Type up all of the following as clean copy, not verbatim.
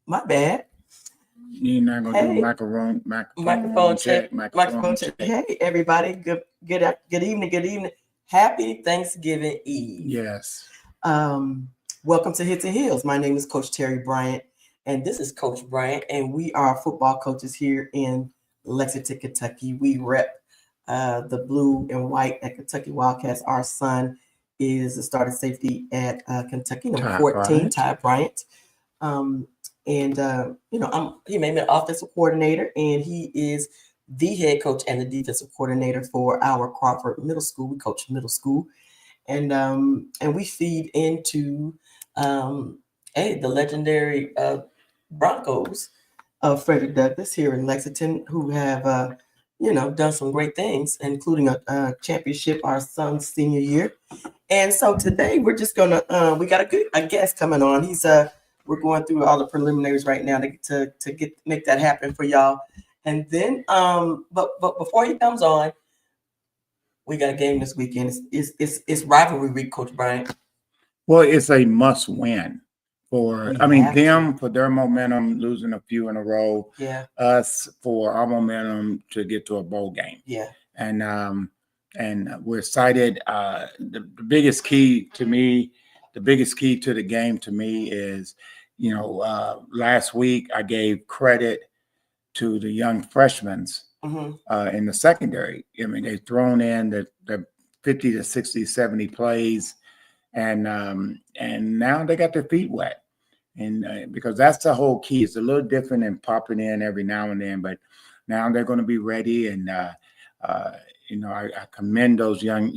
My bad. You're not gonna do Hey, microphone check. Microphone check. Hey, everybody. Good evening. Good evening. Happy Thanksgiving Eve. Yes. Um, Welcome to Hits and Heels. My name is Coach Terri Bryant, and this is Coach Bryant, and we are football coaches here in Lexington, Kentucky. We rep the blue and white at Kentucky Wildcats. Our son is the starting safety at Kentucky, number 14, Ty Bryant. Um, he made me an offensive coordinator, and he is the head coach and the defensive coordinator for our Crawford Middle School. We coach middle school, and we feed into um, the legendary Broncos of Frederick Douglass here in Lexington, who have done some great things, including a championship our son's senior year. And so today we're just gonna we got a guest coming on. We're going through all the preliminaries right now to get make that happen for y'all. And then but before he comes on, we got a game this weekend. It's rivalry week, Coach Bryant. Well, it's a must win for them for their momentum, losing a few in a row. Yeah. Us for our momentum to get to a bowl game. Yeah. And we're excited. The biggest key to the game to me is, last week I gave credit to the young freshmen in the secondary. I mean, they've thrown in the 50 to 60, 70 plays, and now they got their feet wet. And because that's the whole key. It's a little different than popping in every now and then, but now they're going to be ready. And I commend those young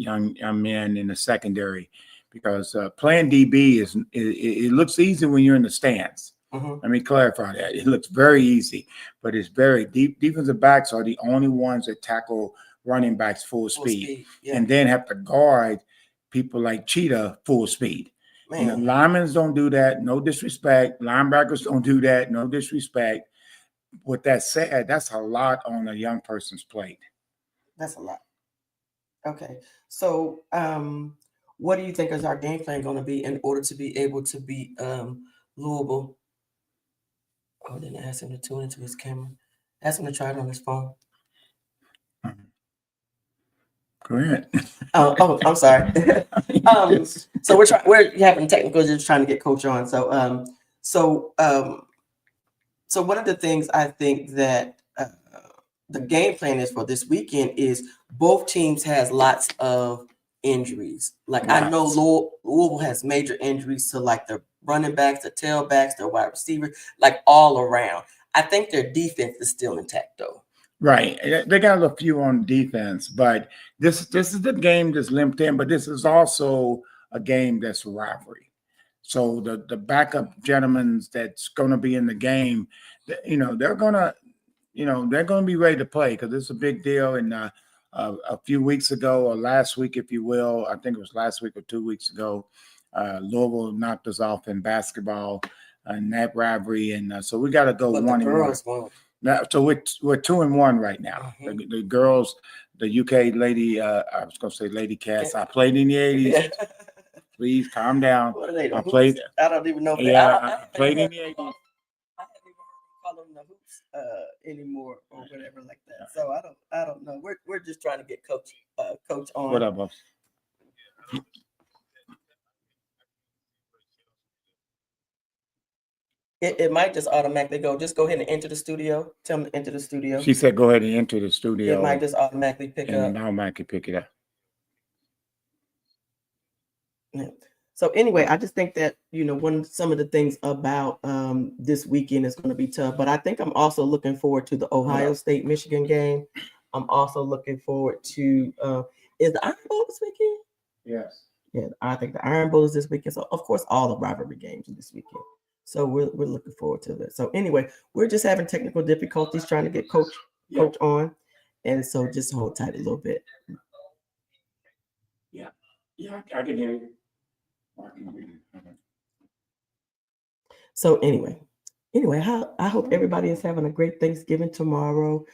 men in the secondary, because playing DB it looks easy when you're in the stands. Let me clarify that. It looks very easy, but it's very deep. Defensive backs are the only ones that tackle running backs full speed. Yeah. And then have to guard people like Cheetah full speed. Linemen don't do that. No disrespect. Linebackers don't do that. No disrespect. With that said, that's a lot on a young person's plate. That's a lot. Okay. So what do you think is our game plan going to be in order to be able to beat Louisville? Oh, then ask him to tune into his camera. Ask him to try it on his phone. Go ahead. I'm sorry. So we're having technical, just trying to get Coach on. So one of the things I think that the game plan is for this weekend is both teams has lots of injuries. Like I know Louisville has major injuries to like their running backs, their tailbacks, their wide receivers, like all around. I think their defense is still intact though. Right. They got a few on defense, but this is the game that's limped in, but this is also a game that's a rivalry. So the backup gentlemen that's going to be in the game, they're going to be ready to play, because it's a big deal. And a few weeks ago, or last week, if you will, I think it was last week or 2 weeks ago, Louisville knocked us off in basketball in that rivalry. And so we got to go 1-1. Now, so we're 2-1 right now. The girls, the UK lady, I was going to say Lady Cats, I played in the 80s. Please calm down. What are they? I played. I don't even know. I played in the 80s. I haven't even call them the hoops anymore or whatever like that. So I don't know. We're just trying to get Coach on. What up, boss? It might just automatically go. Just go ahead and enter the studio. Tell them to enter the studio. She said, "Go ahead and enter the studio." It might just automatically pick up. And automatically pick it up. Yeah. So anyway, I just think that some of the things about this weekend is going to be tough. But I think I'm also looking forward to the Ohio State Michigan game. I'm also looking forward to is the Iron Bowl this weekend? Yes. Yeah, I think the Iron Bowl is this weekend. So of course, all the rivalry games are this weekend. So we're looking forward to that. So anyway, we're just having technical difficulties trying to get Coach on, and so just hold tight a little bit. Yeah, I can hear you. So anyway, I hope everybody is having a great Thanksgiving tomorrow.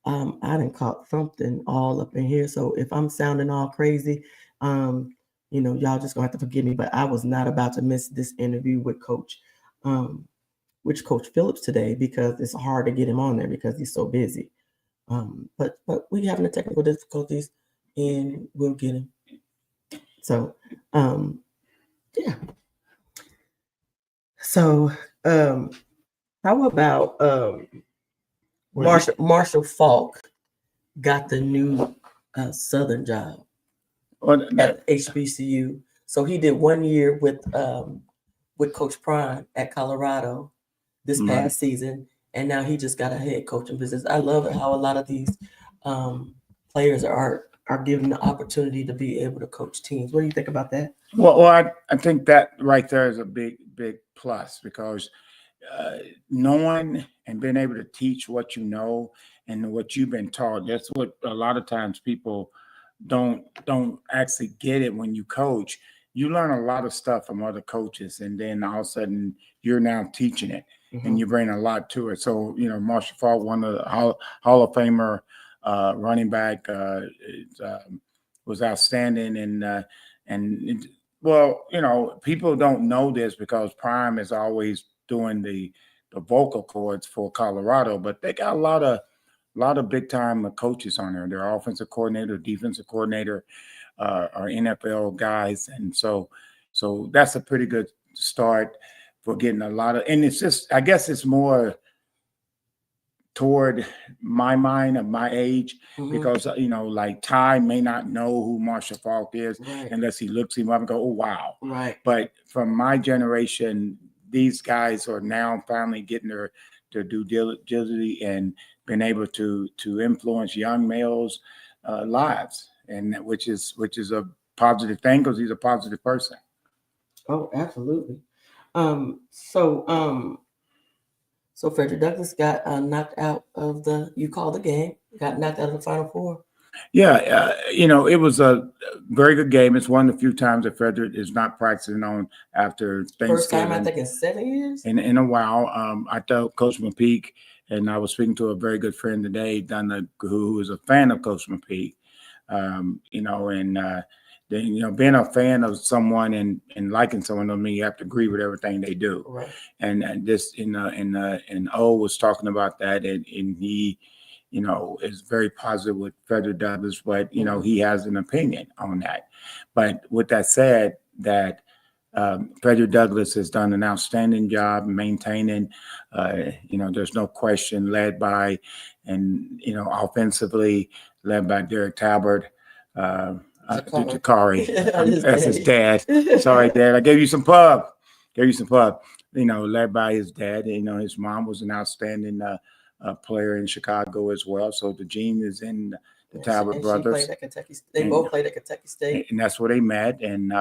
I done caught something all up in here, so if I'm sounding all crazy, y'all just gonna have to forgive me. But I was not about to miss this interview with Coach. with Coach Phillips today because it's hard to get him on there because he's so busy. But we having the technical difficulties, and we'll get him. So, yeah. So, how about Marshall Falk got the new Southern job at HBCU. So he did 1 year with Coach Bryant at Colorado this past season, and now he just got a head coaching business. I love it how a lot of these players are given the opportunity to be able to coach teams. What do you think about that? Well, I think that right there is a big plus because knowing and being able to teach what you know and what you've been taught. That's what a lot of times people don't actually get it when you coach. You learn a lot of stuff from other coaches, and then all of a sudden you're now teaching it, and you bring a lot to it. So, Marshall Falk, one of the Hall of Famer running back, was outstanding, and well, people don't know this because Prime is always doing the vocal cords for Colorado, but they got a lot of big time coaches on there. Their offensive coordinator, defensive coordinator, are NFL guys, and so that's a pretty good start for getting a lot of. And it's just, I guess, it's more toward my mind of my age because like Ty may not know who Marshall Falk is unless he looks him up and go, oh wow. Right. But from my generation, these guys are now finally getting their due diligence and been able to influence young males' lives, and which is a positive thing because he's a positive person. Oh, absolutely. So Frederick Douglass got knocked out of the game, got knocked out of the Final Four. Yeah, it was a very good game. It's one of the few times that Frederick is not practicing on after Thanksgiving. First time, I think, in 7 years. In a while. I thought Coach McPeak, and I was speaking to a very good friend today, who is a fan of Coach McPeak, being a fan of someone and liking someone to me, you have to agree with everything they do. Right. And this and O was talking about that, and he, is very positive with Frederick Douglass, but he has an opinion on that. But with that said, that Frederick Douglass has done an outstanding job maintaining. There's no question, led by, and offensively led by Derek Talbert. Jakari. That's his dad. Sorry, Dad. I gave you some pub. Led by his dad. His mom was an outstanding player in Chicago as well. So the gene is in the Talbot brothers. They both played at Kentucky State, and that's where they met. And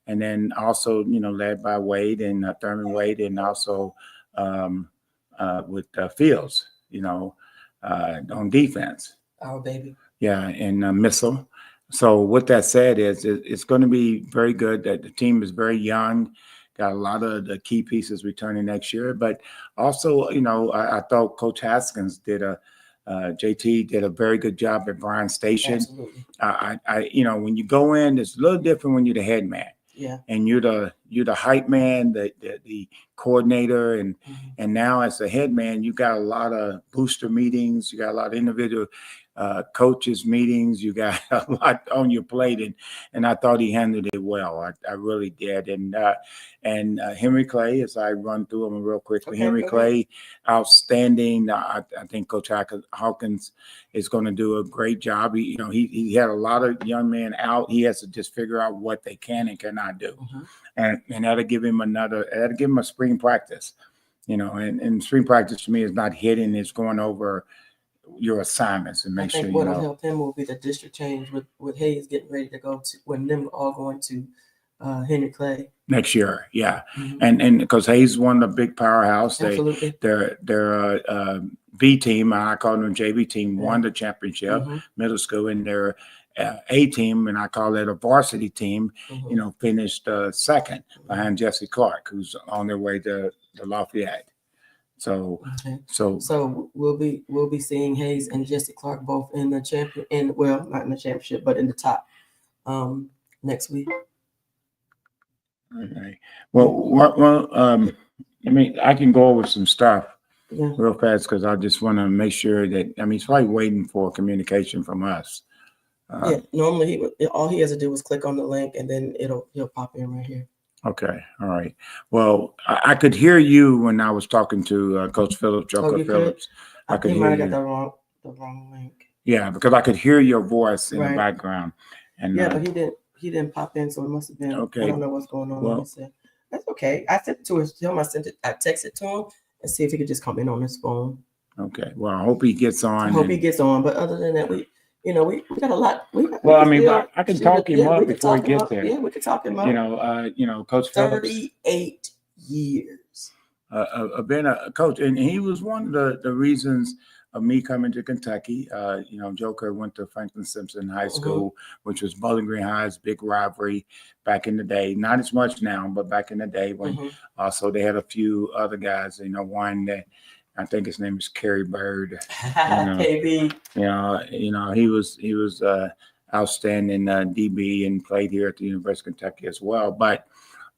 then also, led by Wade and Thurman Wade, and also with Fields, on defense. Our baby. Yeah, and Missile. So with that said, it's going to be very good. That the team is very young, got a lot of the key pieces returning next year. But also, I thought Coach Haskins JT did a very good job at Bryan Station. Absolutely. When you go in, it's a little different when you're the head man. Yeah. And you're the hype man, the coordinator, and now as the head man, you got a lot of booster meetings, you got a lot of individual coaches meetings, you got a lot on your plate, and I thought he handled it well. I really did. And Henry Clay, as I run through him real quickly, Henry Clay, outstanding. I think Coach Hawkins is going to do a great job. He had a lot of young men out. He has to just figure out what they can and cannot do, and that'll give him a spring practice. And spring practice to me is not hitting; it's going over your assignments and make sure you know. What'll help him will be the district change with Hayes getting ready to go to when them all going to Henry Clay next year. Yeah. And because Hayes won the big powerhouse. Absolutely. Their B team, I call them JV team, won the championship, middle school, and their A team, and I call it a varsity team, finished second behind Jesse Clark, who's on their way to Lafayette. So we'll be seeing Hayes and Jesse Clark both in the not in the championship, but in the top next week. Okay. Well, I mean, I can go over some stuff Yeah. real fast because I just want to make sure that, I mean, he's probably waiting for communication from us. Yeah. Normally, all he has to do is click on the link, and then he'll pop in right here. Okay. All right. Well, I could hear you when I was talking to Coach Phillips, Joker Phillips. I could he might hear have got you. the wrong link. Yeah, because I could hear your voice in the Right. background. And Yeah, but he didn't pop in, so it must have been. I okay. don't know what's going on. Let me Well, see. That's okay. I sent it to him. I texted to him and see if he could just come in on his phone. okay. Well, I hope he gets on. I hope he gets on. But other than that, we got a lot. Well, I mean, I can talk him up before he gets there. Yeah, we can talk him up. Coach Phillips. 38 years. Been a coach, and he was one of the reasons of me coming to Kentucky. Joker went to Franklin Simpson High School, which was Bowling Green High's big rivalry back in the day. Not as much now, but back in the day when also they had a few other guys. One that I think his name is Kerry Bird. KB. He was outstanding DB and played here at the University of Kentucky as well. But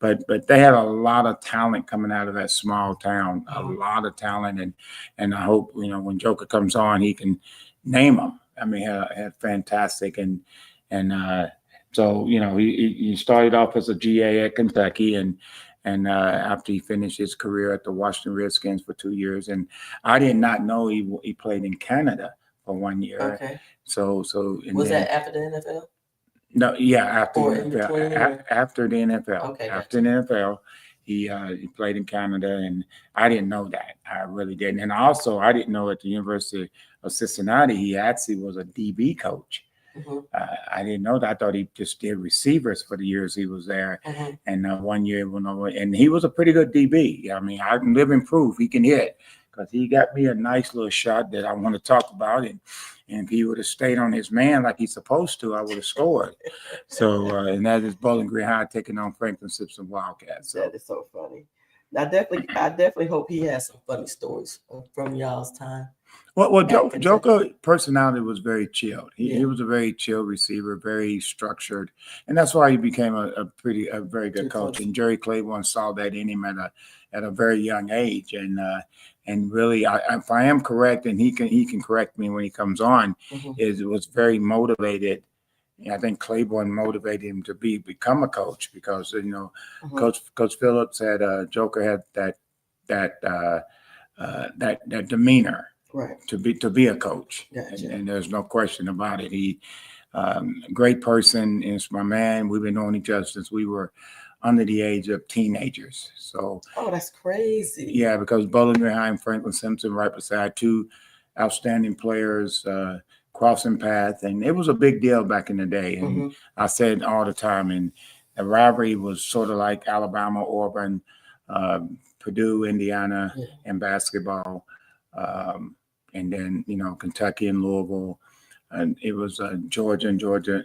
they had a lot of talent coming out of that small town, a lot of talent, and I hope when Joker comes on, he can name them. I mean, had fantastic, so he started off as a GA at Kentucky, and after he finished his career at the Washington Redskins for 2 years, and I did not know he played in Canada for 1 year. Okay. So was that after the NFL? No, yeah, after Or the in NFL. between, After the NFL. Okay, After the NFL, he played in Canada, and I didn't know that. I really didn't. And also, I didn't know at the University of Cincinnati, he actually was a DB coach. I didn't know that. I thought he just did receivers for the years he was there. And 1 year went over, and he was a pretty good DB. I mean, I can live in proof he can hit, because he got me a nice little shot that I want to talk about. And if he would have stayed on his man like he's supposed to, I would have scored. So, and that is Bowling Green High taking on Franklin Simpson Wildcats. So. That is so funny. I definitely hope he has some funny stories from y'all's time. Well, Joker personality was very chilled. He was a very chill receiver, very structured, and that's why he became a very good coach. And Jerry Claiborne saw that in him at a very young age, and really, if I am correct, and he can correct me when he comes on, was very motivated. I think Claiborne motivated him to become a coach, because Coach Phillips had Joker had that demeanor. Right. To be a coach. Gotcha. And there's no question about it. He great person, is my man. We've been knowing each other since we were under the age of teenagers. So that's crazy. Yeah, because Bowling Green High and Franklin Simpson right beside two outstanding players crossing paths, and it was a big deal back in the day. And I said all the time, and the rivalry was sort of like Alabama, Auburn, Purdue, Indiana, in basketball. And then Kentucky and Louisville, and it was Georgia and Georgia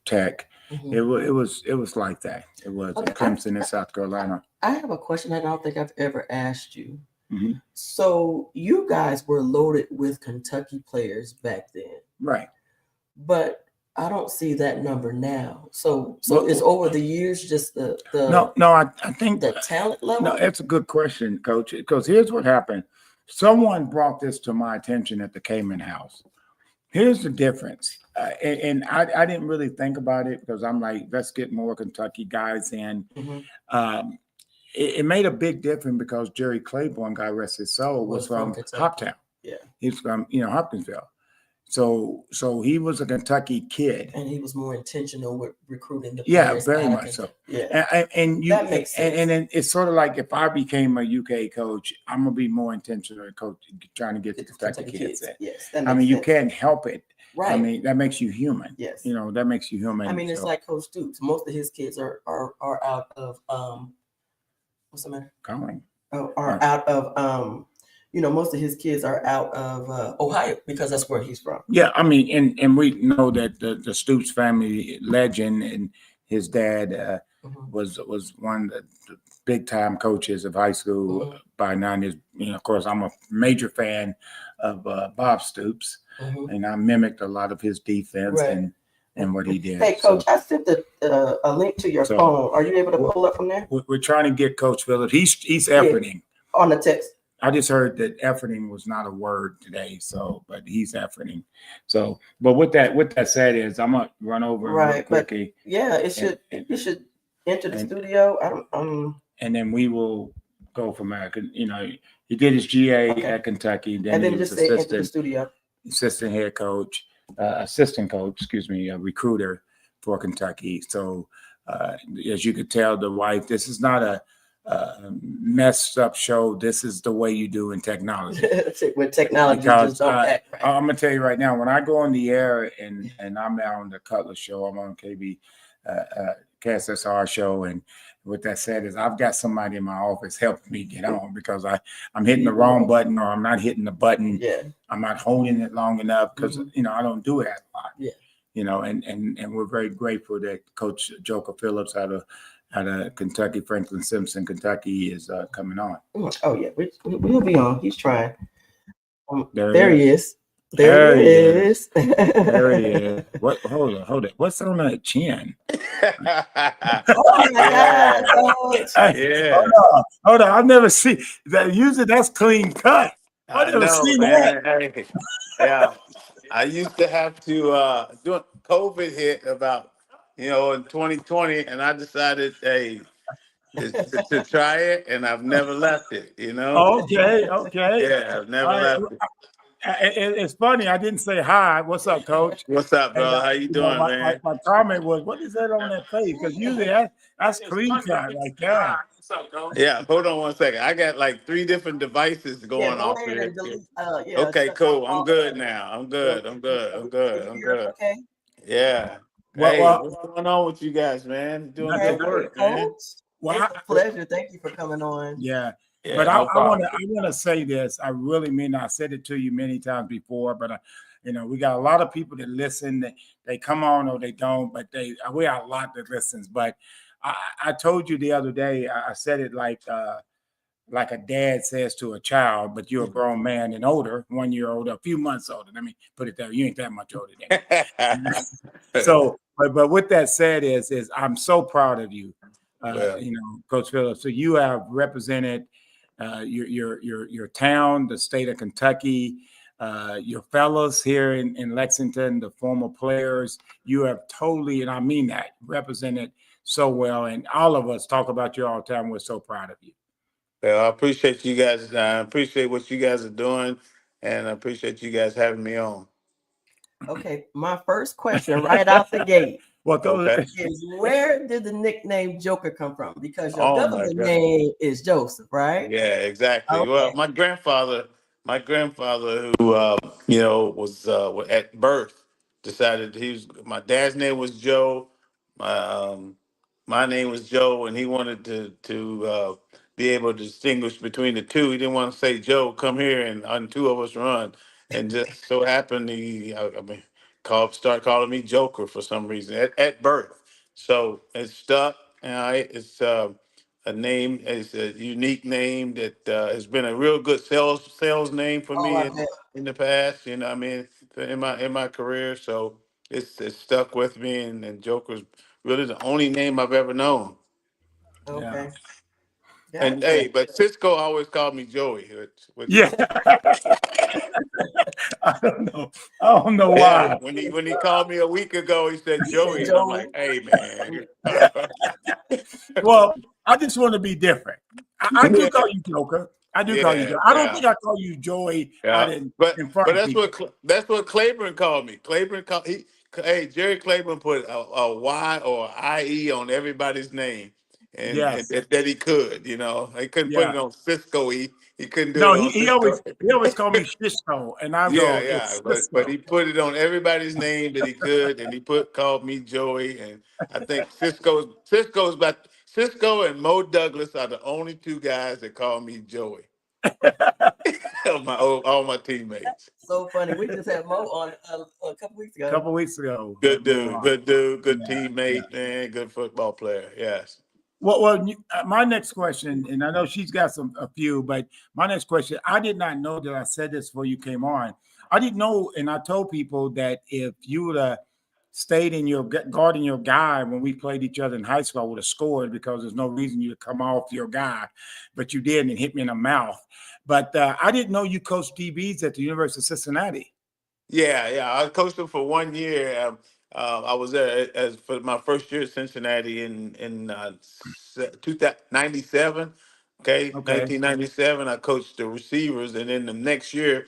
Tech. It was like that. It was Clemson in South Carolina. I have a question I don't think I've ever asked you. So you guys were loaded with Kentucky players back then, right? But I don't see that number now. So it's over the years just the no. I think the talent level. No, it's a good question, Coach. Because here's what happened. Someone brought this to my attention at the Cayman House. Here's the difference. And I didn't really think about it, because I'm like, let's get more Kentucky guys in. It made a big difference because Jerry Claiborne, God rest his soul, was from Hoptown. Yeah. He's from, Hopkinsville. So he was a Kentucky kid, and he was more intentional with recruiting the Yeah, players. very much so. Yeah, and you that makes sense. And it's sort of like, if I became a UK coach, I'm gonna be more intentional in trying to get the Kentucky kids in. Yes, I mean, you can't help it. Right. I mean, that makes you human. Yes. That makes you human. I mean, it's like Coach Stoops. Most of his kids are out of what's the matter? Calling. Out of most of his kids are out of Ohio, because that's where he's from. Yeah, I mean, and we know that the Stoops family legend, and his dad was one of the big time coaches of high school by now. Of course, I'm a major fan of Bob Stoops, and I mimicked a lot of his defense, and what he did. Hey, Coach, I sent a link to your phone. Are you able to pull up from there? We're trying to get Coach Phillips. He's efforting. On the text. I just heard that efforting was not a word today, but he's efforting. So, but with that said, is I'm gonna run over real quickly. It should enter the studio. And then we will go from there. He did his GA at Kentucky, then he was assistant head coach, assistant coach, a recruiter for Kentucky. So, as you could tell, the wife, this is not a messed up show. This is the way you do in technology. With technology, because, just don't act right. I'm gonna tell you right now, when I go on the air and I'm now on the Cutler show, I'm on KB KSSR show, and with that said, is I've got somebody in my office helping me get on because I'm hitting the wrong button, or I'm not hitting the button. Yeah. I'm not holding it long enough because I don't do it a lot. Yeah. And we're very grateful that Coach Joker Phillips out of Kentucky, Franklin Simpson, Kentucky, is coming on. Oh yeah, we'll be on. He's trying. There he is. There he is. There he is. Hold on. What's on that chin? Oh my God! Yeah. Hold on. I've never seen that. Usually that's clean cut. I've never seen that. Hey, yeah. I used to have to do COVID hit about in 2020, and I decided, hey, to try it, and I've never left it. Okay. Yeah, I've never left it. It's funny. I didn't say hi. What's up, Coach? What's up, bro? How you doing, man? My comment was, what is that on that face? Because usually that's clean cut like that. What's up, Coach? Yeah, hold on one second. I got like 3 different devices going off here. Okay, cool. I'm good now. I'm good. Okay. Yeah. Hey, what's going on with you guys, man? Doing good work, man. Well, it's a pleasure. Thank you for coming on. Yeah. But I want to say this. I really mean, I said it to you many times before, but we got a lot of people that listen. They come on or they don't, but we have a lot that listens. But I told you the other day, I said it like a dad says to a child, but you're a grown man and older, 1 year older, a few months older. Let me put it there. You ain't that much older than me. So, but with that said, is I'm so proud of you, Coach Phillips. So you have represented your town, the state of Kentucky, your fellows here in Lexington, the former players. You have totally, and I mean that, represented so well. And all of us talk about you all the time. We're so proud of you. Well, I appreciate you guys. I appreciate what you guys are doing, and I appreciate you guys having me on. Okay, my first question right out the gate. Is where did the nickname Joker come from? Because your government name is Joseph, right? Yeah, exactly. Okay. Well, my grandfather who was at birth decided my dad's name was Joe, my name was Joe, and he wanted to be able to distinguish between the two. He didn't want to say, Joe, come here, and 2 of us run. And just so happened start calling me Joker for some reason at birth. So it stuck. It's a name. It's a unique name that has been a real good sales name for me in the past. In my career. So it's stuck with me, and Joker's really the only name I've ever known. Okay. Yeah. And hey, but Cisco always called me Joey. Yeah. I don't know why. When he called me a week ago, he said Joey, and I'm like, hey man. Well, I just want to be different. I do call you Joker. I do call you Joker. I don't think I call you Joey out in front of people. That's what Claiborne called me. Jerry Claiborne put a Y or IE on everybody's name. And that he could, he couldn't put it on Cisco. He couldn't do it on Cisco. He always called me Cisco, and I but he put it on everybody's name that he could, and he called me Joey, and I think Cisco and Mo Douglas are the only 2 guys that call me Joey. all my teammates. So funny. We just had Mo on a couple weeks ago. Good dude, good teammate, man, good football player. Yes. Well, my next question, and I know she's got a few, but my next question, I did not know that I said this before you came on. I didn't know, and I told people that if you would have stayed in your guarding your guy when we played each other in high school, I would have scored because there's no reason you to come off your guy, but you did and hit me in the mouth. But I didn't know you coached DBs at the University of Cincinnati. Yeah. I coached them for 1 year. I was there as for my first year at Cincinnati in 97. Okay, Okay. 1997. I coached the receivers, and then the next year,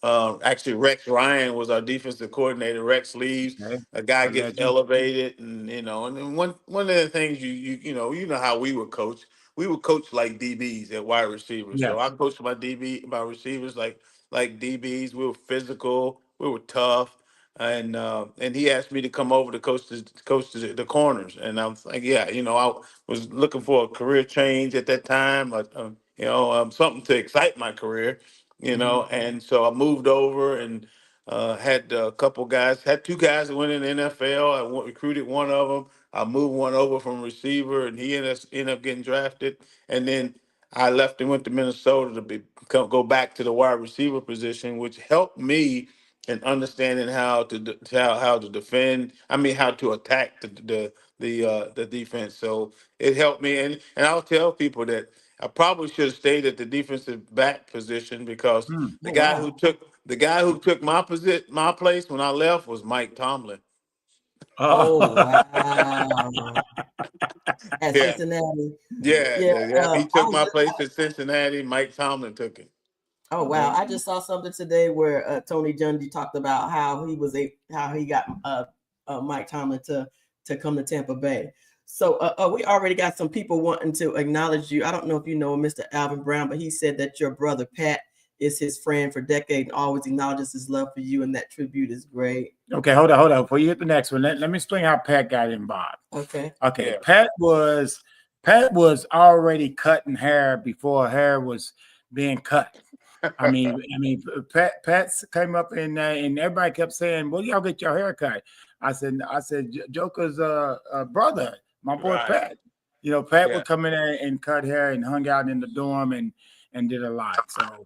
actually, Rex Ryan was our defensive coordinator. Rex leaves, Okay. a guy A gets legend. elevated, and and then one of the things you know how we would coach. We would coach like DBs at wide receivers. Yeah. So I coached my receivers like DBs. We were physical, we were tough, and he asked me to come over to coach the corners, and I was like, yeah, I was looking for a career change at that time, something to excite my career, and so I moved over and had a couple guys, had two guys that went in the NFL. Recruited one of them. I moved one over from receiver, and he ended up getting drafted. And then I left and went to Minnesota to go back to the wide receiver position, which helped me in understanding how to defend. I mean, how to attack the defense. So it helped me, and I'll tell people that I probably should have stayed at the defensive back position because Hmm. Oh wow. the guy who took my place when I left was Mike Tomlin. Oh Oh. wow. At Yeah, Cincinnati. yeah, Yeah. yeah. He I took was my just place at Cincinnati. Mike Tomlin took it. Oh wow! I just saw something today where Tony Dungy talked about how how he got Mike Tomlin to come to Tampa Bay. So we already got some people wanting to acknowledge you. I don't know if you know Mr. Alvin Brown, but he said that your brother Pat is his friend for decades and always acknowledges his love for you, and that tribute is great. Okay, hold on. Before you hit the next one, let me explain how Pat got involved. Okay. Okay, Yeah. Pat was already cutting hair before hair was being cut. Pat came up and everybody kept saying, "Well, y'all get your hair cut." I said, Joker's brother, my boy Right. Pat. Pat Yeah. would come in there and cut hair and hung out in the dorm and did a lot. So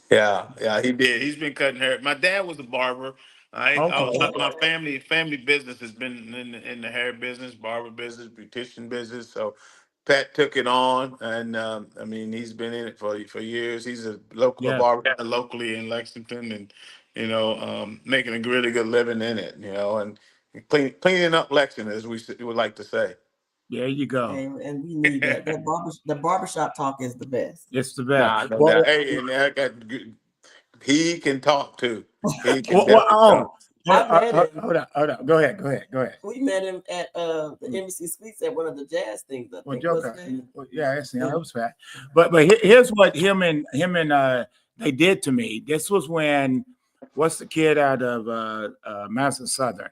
Yeah, he did. He's been cutting hair. My dad was a barber. okay, My family business has been in the hair business, barber business, beautician business. So Pat took it on, and I mean, he's been in it for years. He's a yeah, barber locally in Lexington, and making a really good living in it. And cleaning up Lexington, as would like to say. there you go. And we need that. The barbershop talk is the best. It's the best. Nah, no doubt. Well, Hey, and I got good. He can talk too. He can well, definitely talk. I met him. hold on. Go ahead. We met him at the Embassy Suites at one of the jazz things. I Well, think was Joker, it? yeah, that's Yeah. that was fat. But here's what him and they did to me. This was when what's the kid out of Madison Southern,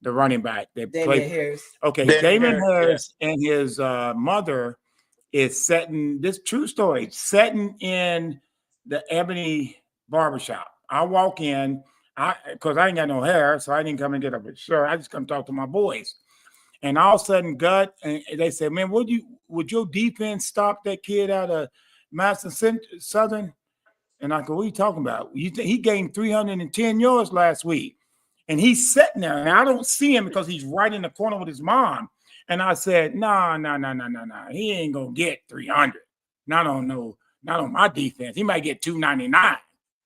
the running back that Damian played. Harris. Okay, Damon Damon Harris, yeah. Harris and his mother is setting this true story, setting in the Ebony barbershop. I walk in, because I ain't got no hair, so I didn't come and get a shirt. I just come talk to my boys. And all of a sudden, and they said, "Man, would your defense stop that kid out of Madison Southern?" And I go, "What are you talking about? You think he gained 310 yards last week?" And he's sitting there, and I don't see him because he's right in the corner with his mom. And I said, "No. He ain't gonna get 300. Not on not on my defense. He might get 299,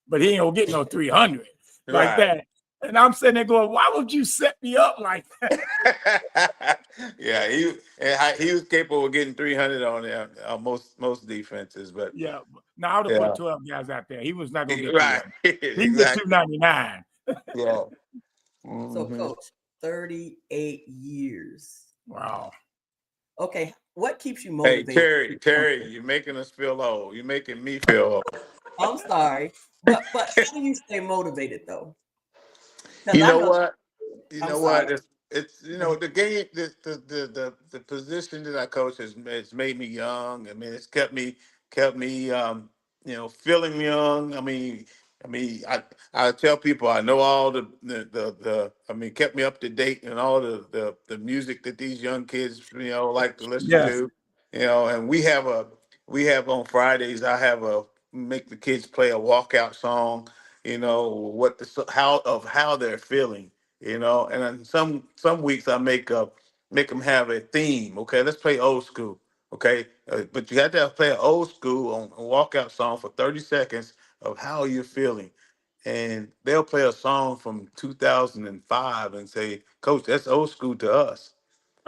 but he ain't gonna get no 300 like Right. that." And I'm sitting there going, "Why would you set me up like that?" Yeah, he was capable of getting 300 on most defenses, but Yeah. Now I would have put yeah, 12 guys out there. He was not gonna get right, 300. He can get exactly. 299. Yeah. So, Hmm. Coach, 38 years. Wow. Okay, what keeps you Hey, motivated? Terry, you're making us feel old. You're making me feel old. I'm sorry, but how do you stay motivated though? Because You I know know. what? You I'm know sorry. what? It's the game, the position that I coach has made me young. I mean, it's kept me feeling young. I tell people I know all the I mean, kept me up to date and all the music that these young kids like to listen Yes. to. And we have on Fridays. I have a make the kids play a walkout song. What how they're feeling. And then some weeks I make them have a theme. Okay, let's play old school. Okay, but you have to play an old school on a walkout song for 30 seconds of how you're feeling, and they'll play a song from 2005 and say, "Coach, that's old school to us."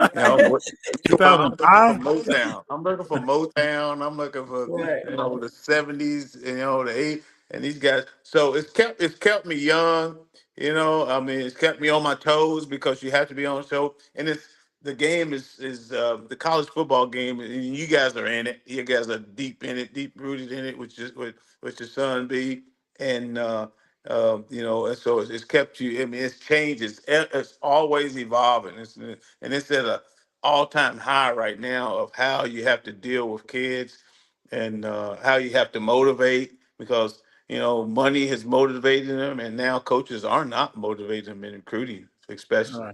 You know, I'm looking for 2005. Motown. I'm looking for Motown. I'm looking for Right. the '70s. The '80s, and these guys. So it's kept me young. I mean, it's kept me on my toes because you have to be on the show. And it's the game is the college football game, and you guys are in it. You guys are deep in it, deep rooted in it, which your son be, and and so it's kept you. I mean, it's changed. It's always evolving. It's at a all-time high right now of how you have to deal with kids and how you have to motivate because money has motivated them, and now coaches are not motivating them in recruiting, especially.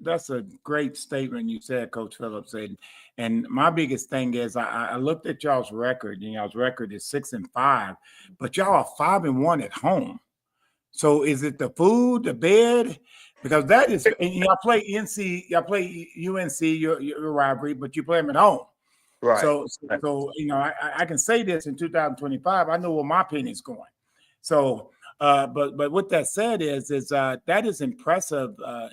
That's a great statement you said, Coach Phillips. And my biggest thing is I looked at y'all's record. Y'all's record is 6-5, but y'all are 5-1 at home. So is it the food, the bed? Because that is, and y'all play UNC, your rivalry, but you play them at home. Right. So I can say this in 2025. I know where my penny's going. So, but with that said, is that is impressive. A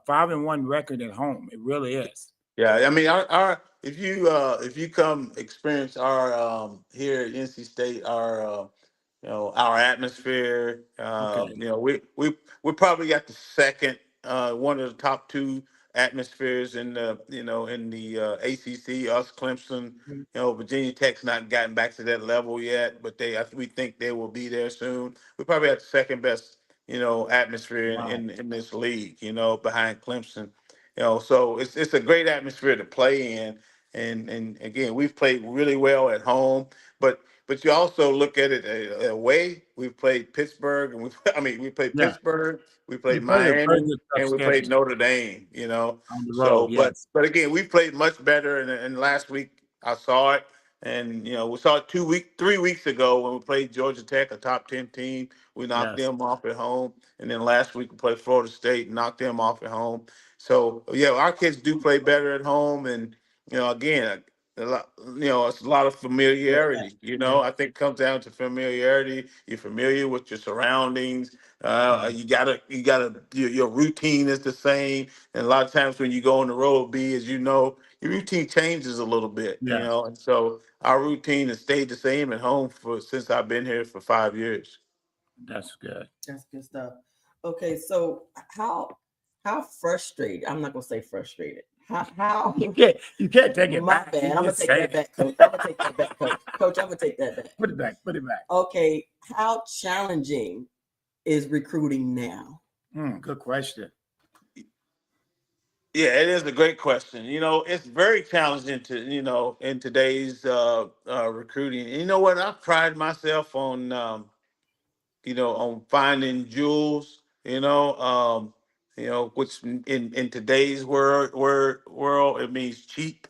5-1 record at home, it really is. Yeah, I mean, our if you come experience our here at NC State, our atmosphere. Okay. We probably got the second, one of the top two atmospheres in the ACC. Us, Clemson, Virginia Tech's not gotten back to that level yet, but we think they will be there soon. We probably have the second best atmosphere Wow. in this league. Behind Clemson. So it's a great atmosphere to play in, and again, we've played really well at home, but you also look at it away. We've played Pittsburgh, and we played Yeah. Pittsburgh, we You played played a very Miami, good tough and we played schedule Notre Dame. on the road. So, Yes. but again, we played much better. And last week I saw it, and we saw it 3 weeks ago when we played Georgia Tech, a top 10 team. We knocked Yes. them off at home, and then last week we played Florida State, and knocked them off at home. So yeah, our kids do play better at home, and again, it's a lot of familiarity. I think it comes down to familiarity. You're familiar with your surroundings. Your routine is the same. And a lot of times when you go on the road, as you know, your routine changes a little bit. Yes. And so our routine has stayed the same at home since I've been here for 5 years. That's good. That's good stuff. Okay, so how frustrated? I'm not gonna say frustrated. How You can't take it my back. bad. You I'm gonna just take say that it. back, Coach. I'm gonna take that back, Coach. Coach, I'm gonna take that back. Put it back. Put it back. Okay, how challenging is recruiting now? Good question. Yeah, it is a great question. It's very challenging in today's recruiting. And you know what? I pride myself on on finding jewels. Which in today's world it means cheap,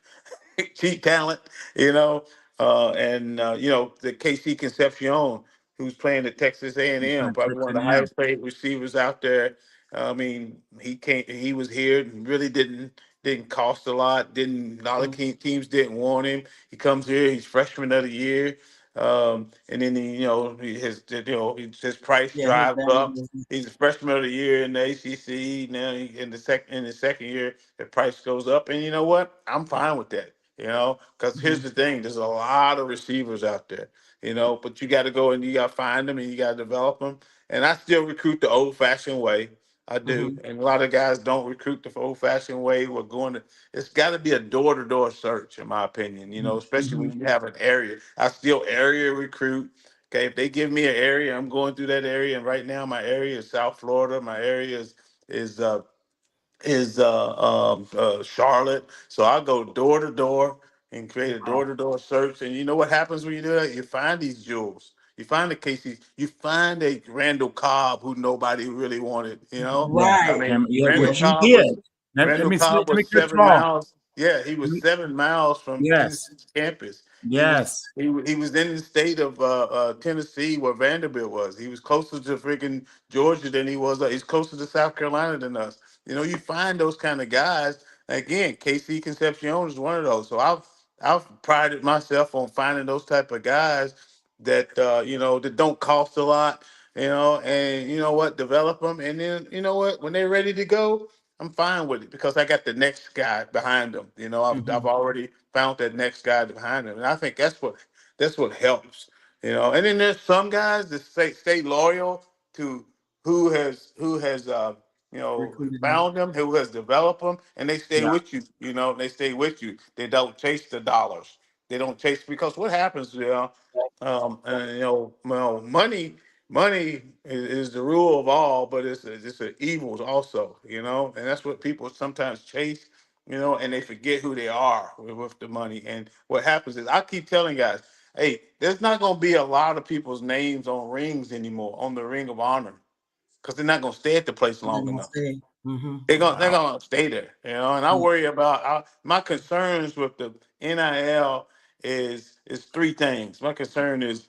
cheap talent. The KC Concepcion, who's playing at Texas He's A&M, been probably one of the 6-M. highest paid receivers out there. I mean, he was here and really didn't cost a lot. Didn't A lot of teams didn't want him. He comes here. He's freshman of the year. And then his price Yeah, his drives up. value. He's a freshman of the year in the ACC. Now in the second year, the price goes up. And you know what? I'm fine with that. Because here's the thing: there's a lot of receivers out there. But you got to go and you got to find them and you got to develop them. And I still recruit the old-fashioned way. I do, and a lot of guys don't recruit the old-fashioned way. We're going to. It's got to be a door-to-door search, in my opinion. Especially when you have an area. I still area recruit. Okay, if they give me an area, I'm going through that area. And right now, my area is South Florida. My area is Charlotte. So I'll go door to door and create a door to door search. And you know what happens when you do that? You find these jewels. You find the Casey. You find a Randall Cobb who nobody really wanted. Yeah. I Right. mean, Yeah, Yeah. which you did. Let Randall me Cobb let me was cut you 7 off. miles. Yeah, he was 7 miles from Yes. NC's campus. Yes. He was in the state of Tennessee where Vanderbilt was. He was closer to freaking Georgia than he was. He's closer to South Carolina than us. You know, you find those kind of guys. Again, KC Concepcion is one of those. So I've prided myself on finding those type of guys that that don't cost a lot. And you know what, develop them, and then you know what, when they're ready to go, I'm fine with it because I got the next guy behind them. I've Mhm. already found that next guy behind them, and I think that's what helps. And then there's some guys that stay loyal to who has Recruited them. found them, who has developed them, and they stay Yeah. with you. They stay with you. They don't chase the dollars. They don't chase because what happens, and well, money is the rule of all, but it's an evil also, and that's what people sometimes chase, and they forget who they are with the money. And what happens is I keep telling guys, hey, there's not going to be a lot of people's names on rings anymore, on the Ring of Honor, because they're not going to stay at the place They're long gonna enough. stay. Hmm. They're Wow. gonna stay there, and I worry about my concerns with the NIL is three things. My concern is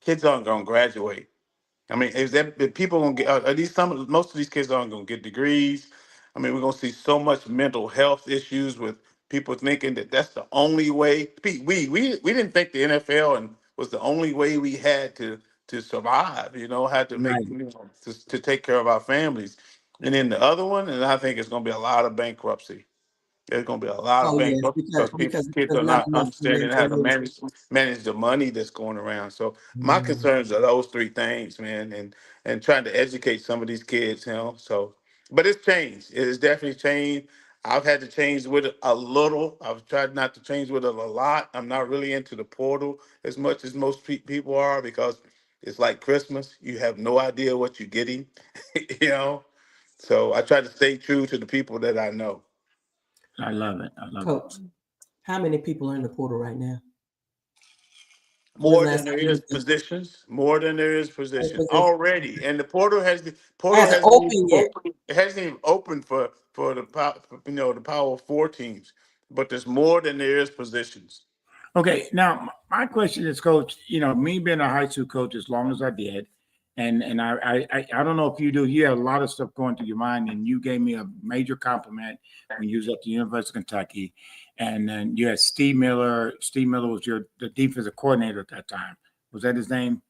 kids aren't gonna graduate. I mean, if people gonna get at least most of these kids aren't gonna get degrees. I mean, we're gonna see so much mental health issues with people thinking that that's the only way. We didn't think the NFL and was the only way we had to survive. Had to make Right. to take care of our families. And then the other one, and I think it's gonna be a lot of bankruptcy. There's going to be a lot of Oh yes, bankruptcy because kids there's are not not enough understanding how to mentors. manage the money that's going around. So my Mhm. concerns are those three things, man, and trying to educate some of these kids, So, but it's changed. It has definitely changed. I've had to change with it a little. I've tried not to change with it a lot. I'm not really into the portal as much as most people are because it's like Christmas. You have no idea what you're getting, you know. So I try to stay true to the people that I know. I love it. I love it. Coach, how many people are in the portal right now? When's More the last than there time you is looked at positions, more than there is the positions position? already, and the portal Hasn't hasn't even opened yet. opened. It hasn't even opened for the Power Four teams, but there's more than there is positions. Okay, now my question is, Coach. Me being a high school coach as long as I did, and I don't know if you do. You have a lot of stuff going through your mind, and you gave me a major compliment when you was at the University of Kentucky, and then you had Steve Miller. Steve Miller was the defensive coordinator at that time. Was that his name?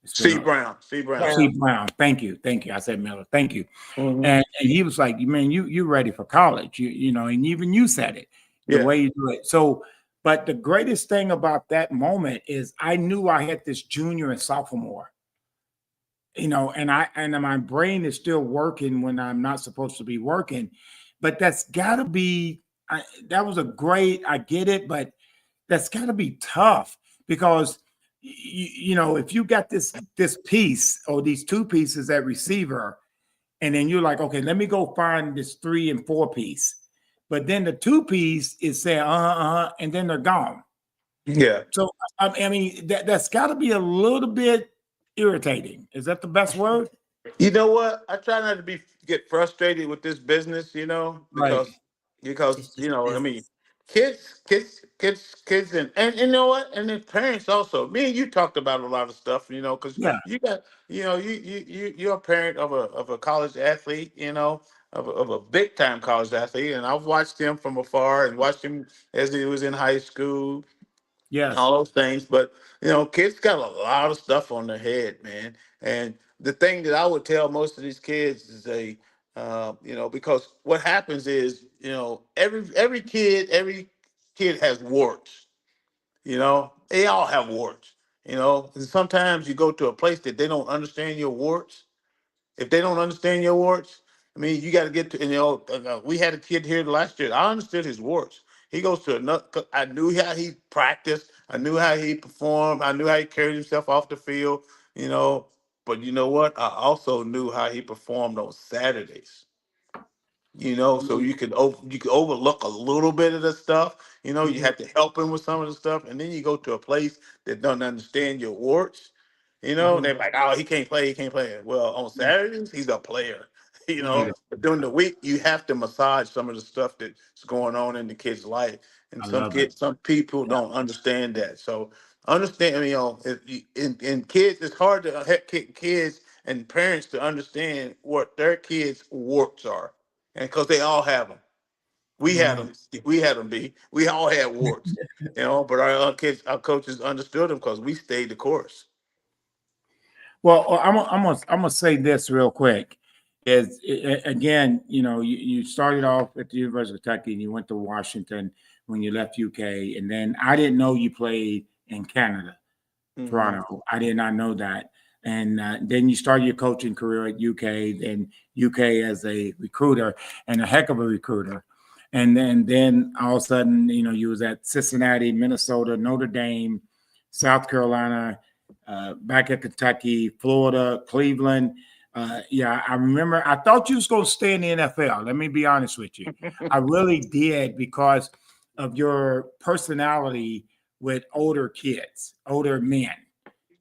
It's been C Brown, C Brown. Brown. Steve Brown. Thank you, thank you. I said Miller. Thank you. Hmm. And he was like, man, you ready for college. And even you said it, the Yeah, way you do it. So, but the greatest thing about that moment is I knew I had this junior and sophomore, and my brain is still working when I'm not supposed to be working. But that's gotta be that was a great, I get it, but that's gotta be tough because if you got this piece or these two pieces at receiver, and then you're like, okay, let me go find this 3 and 4 piece. But then the 2 piece is saying, and then they're gone. yeah. So I mean, that's got to be a little bit irritating. Is that the best word? You know what? I try not to get frustrated with this business, Right. It's because just I mean, business. kids, and you know what? And then parents also. Me and you talked about a lot of stuff, because Yeah. you got, you're a parent of a college athlete, of a big time college athlete, and I've watched him from afar and watched him as he was in high school and Yes. all those things. But kids got a lot of stuff on their head, man. And the thing that I would tell most of these kids is because what happens is, every kid has warts. They all have warts. And sometimes you go to a place that they don't understand your warts. If they don't understand your warts, I mean, you got to get to, we had a kid here last year. I understood his warts. He goes to another, 'cause I knew how he practiced. I knew how he performed. I knew how he carried himself off the field, you know. But you know what? I also knew how he performed on Saturdays. So Mhm. you could overlook a little bit of the stuff. You Mhm. have to help him with some of the stuff, and then you go to a place that doesn't understand your warts. Mhm. They're like, oh, he can't play, he can't play. Well, on Saturdays, he's a player. Right. But during the week, you have to massage some of the stuff that's going on in the kid's life. and I love it. some people don't understand that. So understand, in kids, it's hard to help kids and parents to understand what their kids' warts are, and because they all have them. We had Right. them. We had them. We all had warts, But our kids, our coaches understood them because we stayed the course. Well, I'm gonna say this real quick. Is again, you started off at the University of Kentucky and you went to Washington when you left UK, and then I didn't know you played in Canada, Hmm. Toronto. I did not know that. And then you started your coaching career at UK, then UK as a recruiter and a heck of a recruiter. And then all of a sudden, you was at Cincinnati, Minnesota, Notre Dame, South Carolina, back at Kentucky, Florida, Cleveland. Yeah, I remember. I thought you was going to stay in the NFL. Let me be honest with you. I really did because of your personality with older kids, older men.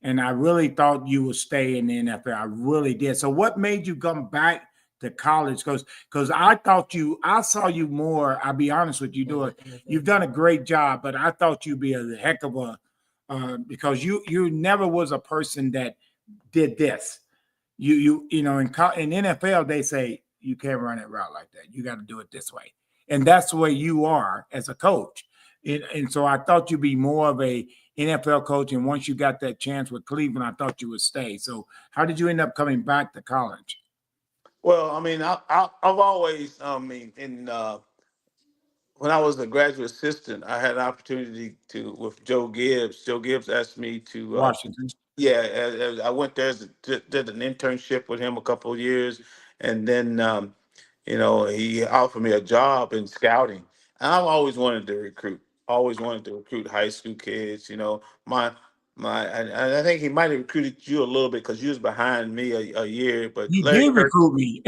And I really thought you would stay in the NFL. I really did. So what made you come back to college? Because I saw you more. I'll be honest with you, you've done a great job, but I thought you'd be a heck of a because you never was a person that did this. In NFL they say you can't run it route like that. You got to do it this way, and that's the way you are as a coach. And so I thought you'd be more of a NFL coach. And once you got that chance with Cleveland, I thought you would stay. So how did you end up coming back to college? Well, I've always, when I was a graduate assistant, I had an opportunity to with Joe Gibbs. Joe Gibbs asked me to, Washington. yeah, I went there did an internship with him a couple of years, and then he offered me a job in scouting. And I've always wanted to recruit. Always wanted to recruit high school kids. And I think he might have recruited you a little bit because you was behind me a year. But He did recruit me.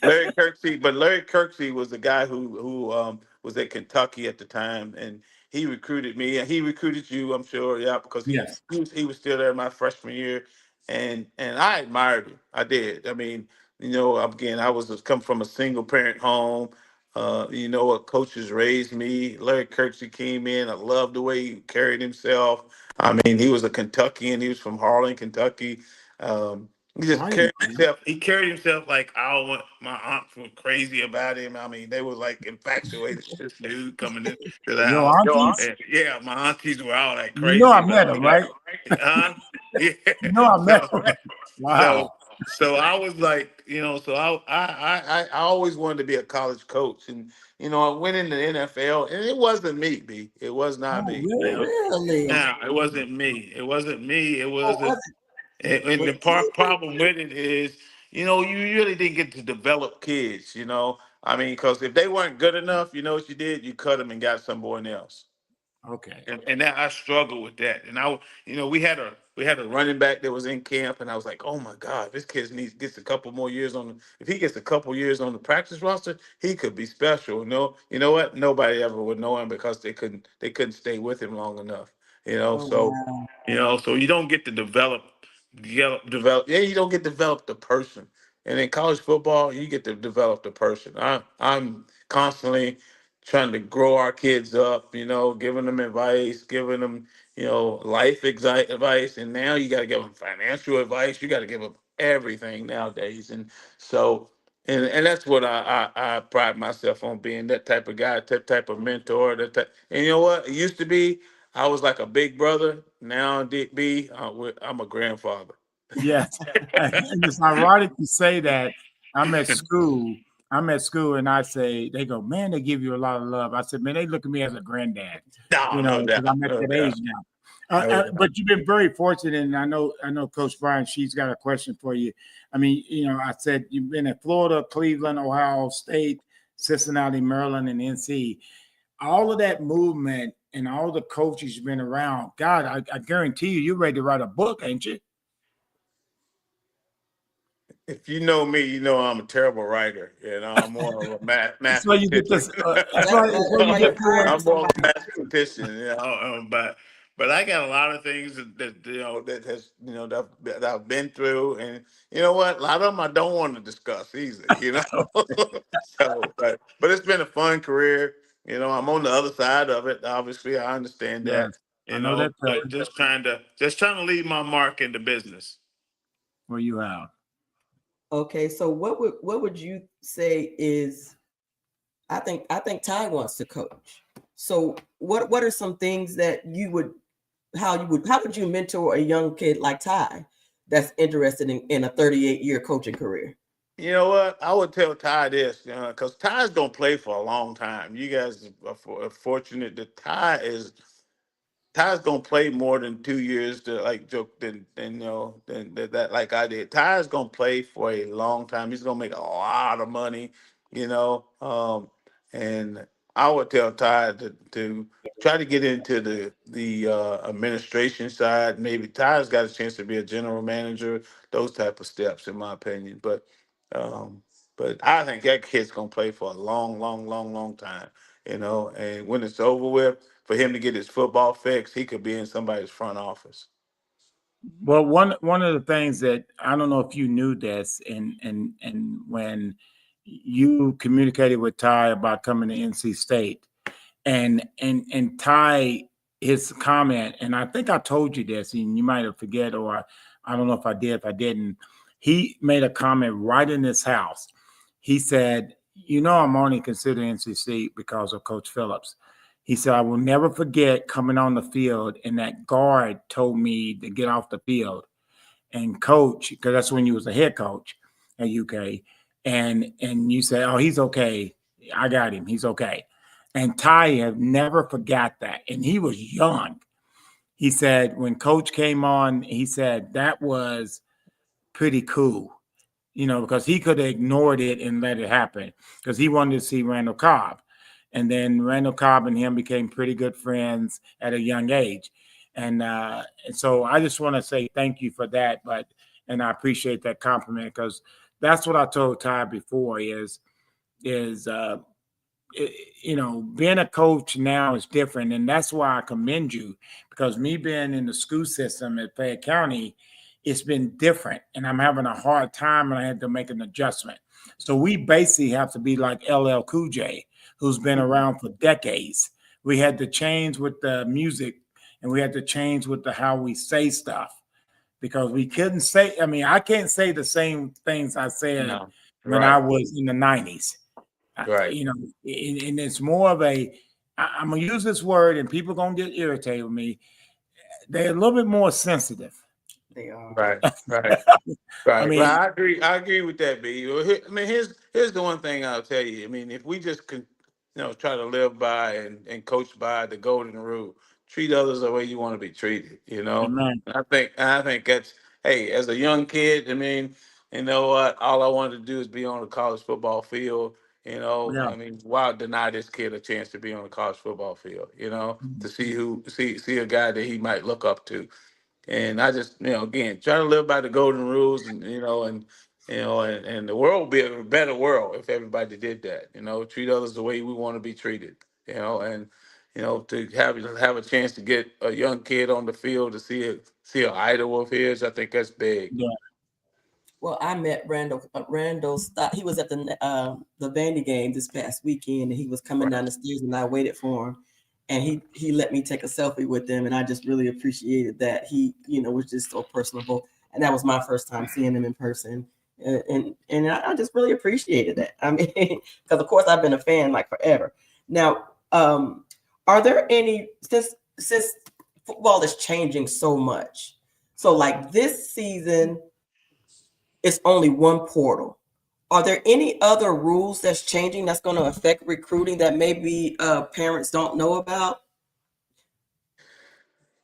Larry Kirksey was the guy who was at Kentucky at the time, and he recruited me, and he recruited you, I'm sure, yeah, because Yes. he was still there my freshman year, and I admired him. I did. I mean, again, I was just come from a single parent home. What coaches raised me. Larry Kirksey came in. I loved the way he carried himself. I mean, he was a Kentuckian. He was from Harlan, Kentucky. He Oh, just I didn't carried know himself. He carried himself like I want. My aunts were crazy about him. I mean, they were like infatuated with this dude coming into the your house. aunties. And, yeah, my aunties were all like You know crazy I met about him, him. right? Huh? Yeah. You know I met So, him. so, Wow. so I was like, so I always wanted to be a college coach, and I went into the NFL, and it wasn't me, B. It was not Oh, me. Really? No, it wasn't me. It wasn't me. It What wasn't. was it? And What the problem with it is, you really didn't get to develop kids. I mean, because if they weren't good enough, you know what you did? You cut them and got someone else. okay. And that I struggled with that. And we had a running back that was in camp, and I was like, oh my God, this kid gets a couple more years on. If he gets a couple years on the practice roster, he could be special. No, you know what? Nobody ever would know him because they couldn't stay with him long enough. Oh So wow. so you don't get to develop. Yeah, you don't get to develop the person. And in college football, you get to develop the person. I'm constantly trying to grow our kids up, giving them advice, giving them, life advice. And now you got to give them financial advice. You got to give them everything nowadays. And so, and that's what I pride myself on, being that type of guy, that type of mentor. And you know what? It used to be I was like a big brother. Now, I'm a grandfather. Yes. And it's ironic you say that. I'm at school. I'm at school and I say, they go, man, they give you a lot of love. I said, man, they look at me as a granddad, No, no because doubt, I'm at no that age doubt, now. no doubt. But you've been very fortunate, and I know Coach Bryant, she's got a question for you. I mean, I said you've been at Florida, Cleveland, Ohio State, Cincinnati, Maryland, and NC. All of that movement and all the coaches you've been around, God, I guarantee you're ready to write a book, ain't you? If you know me, you know I'm a terrible writer. I'm more of a That's why you get mathematician. this. That's why That's you why get you're hiring I'm more of a somebody. mathematician, but I got a lot of things that I've been through, and you know what? A lot of them I don't want to discuss either. So, but it's been a fun career. I'm on the other side of it. Obviously, I understand that. Yes, I know that But just trying to leave my mark in the business. where you out. Okay, so what would you say is I think Ty wants to coach. So what are some things that how would you mentor a young kid like Ty that's interested in a 38-year coaching career? You know what? I would tell Ty this, because Ty's gonna play for a long time. You guys are fortunate that Ty's gonna play more than 2 years to like joke than that like I did. Ty's gonna play for a long time. He's gonna make a lot of money, you know. And I would tell Ty to try to get into the administration side. Maybe Ty's got a chance to be a general manager. Those type of steps, in my opinion. Um, but I think that kid's gonna play for a long, long, long, long time. And when it's over with, for him to get his football fix, he could be in somebody's front office. Well, one of the things that I don't know if you knew this, and when you communicated with Ty about coming to NC State, and Ty, his comment, and I think I told you this, and you might have forget, or I don't know if I did, if I didn't. He made a comment right in his house. He said, I'm only considering NC State because of Coach Phillips. He said, I will never forget coming on the field, and that guard told me to get off the field. And coach, because that's when you was the head coach at UK, and you say, oh, he's okay. I got him. He's okay. And Ty have never forgot that. And he was young. He said when coach came on, he said that was pretty cool, because he could have ignored it and let it happen because he wanted to see Randall Cobb. And then Randall Cobb and him became pretty good friends at a young age. And so I just want to say thank you for that. And I appreciate that compliment because that's what I told Ty before is being a coach now is different. And that's why I commend you because me being in the school system at Fayette County, it's been different and I'm having a hard time and I had to make an adjustment. So we basically have to be like LL Cool J, who's been around for decades. We had to change with the music and we had to change with how we say stuff because we couldn't say, I can't say the same things I said No, when I right, was in the 90s. right. And it's more of I'm going to use this word and people are going to get irritated with me. They're a little bit more sensitive. They are. Right, right, I right. mean, Well, I agree. I agree with that, B. Well, here's the one thing I'll tell you. If we just can, try to live by and coach by the golden rule, treat others the way you want to be treated. amen. And I think that's hey, as a young kid. You know what? All I wanted to do is be on the college football field. Yeah. Why deny this kid a chance to be on the college football field? To see a guy that he might look up to. And I just, again, try to live by the golden rules, and the world would be a better world if everybody did that. Treat others the way we want to be treated. And to have a chance to get a young kid on the field to see an idol of his, I think that's big. Yeah. Well, I met Randall. Randall Stott. He was at the Vandy game this past weekend, and he was coming down Right. the stairs, and I waited for him, and he let me take a selfie with him, and I just really appreciated that. He was just so personable, and that was my first time seeing him in person, and I just really appreciated that. I mean, because of course I've been a fan like forever. Now, are there any since football is changing so much? So like this season it's only one portal. Are there any other rules that's changing that's going to affect recruiting that maybe parents don't know about?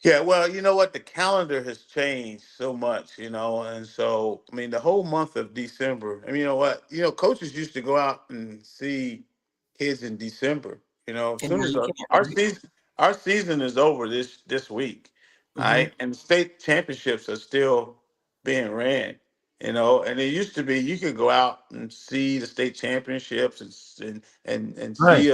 Yeah, well, you know what? The calendar has changed so much, and so the whole month of December. You know what? Coaches used to go out and see kids in December. As And soon now as you can't, right? our season is over this week, Mm-hmm. right? And the state championships are still being ran. And it used to be you could go out and see the state championships and Right. see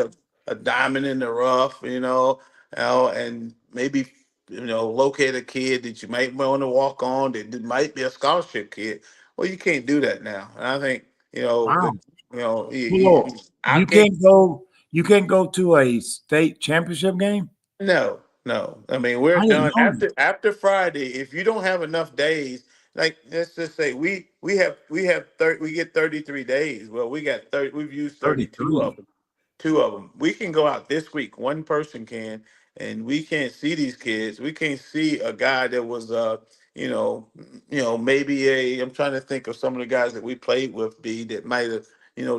a diamond in the rough, and maybe locate a kid that you might want to walk on that might be a scholarship kid. Well, you can't do that now, and I think Wow. you know, you, you, Well, I you can't. can't go. You can't go to a state championship game? No, no. I mean, we're I didn't done know. after Friday. If you don't have enough days, like let's just say we have 30, we get 33 days. Well, we got 30. We've used 32 of 33. them. Two of them. We can go out this week. One person can, and we can't see these kids. We can't see a guy that was you know, maybe a. I'm trying to think of some of the guys that we played with. B that might have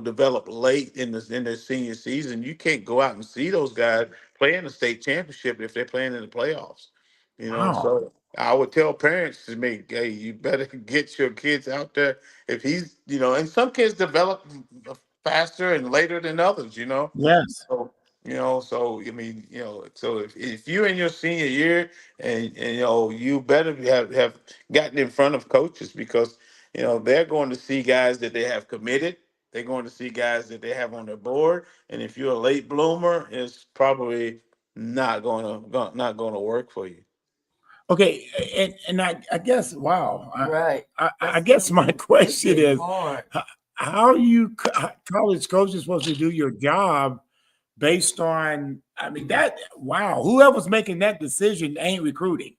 developed late in their senior season. You can't go out and see those guys playing the state championship if they're playing in the playoffs. Wow. So I would tell parents to make, hey, you better get your kids out there. If he's, and some kids develop faster and later than others. Yes. So, so I mean, so if you're in your senior year and you better have gotten in front of coaches because they're going to see guys that they have committed. They're going to see guys that they have on their board, and if you're a late bloomer, it's probably not going to work for you. Okay, and I guess wow. Right. I guess my question is, hard. how are you college coaches supposed to do your job based on? I mean that wow. Whoever's making that decision ain't recruiting.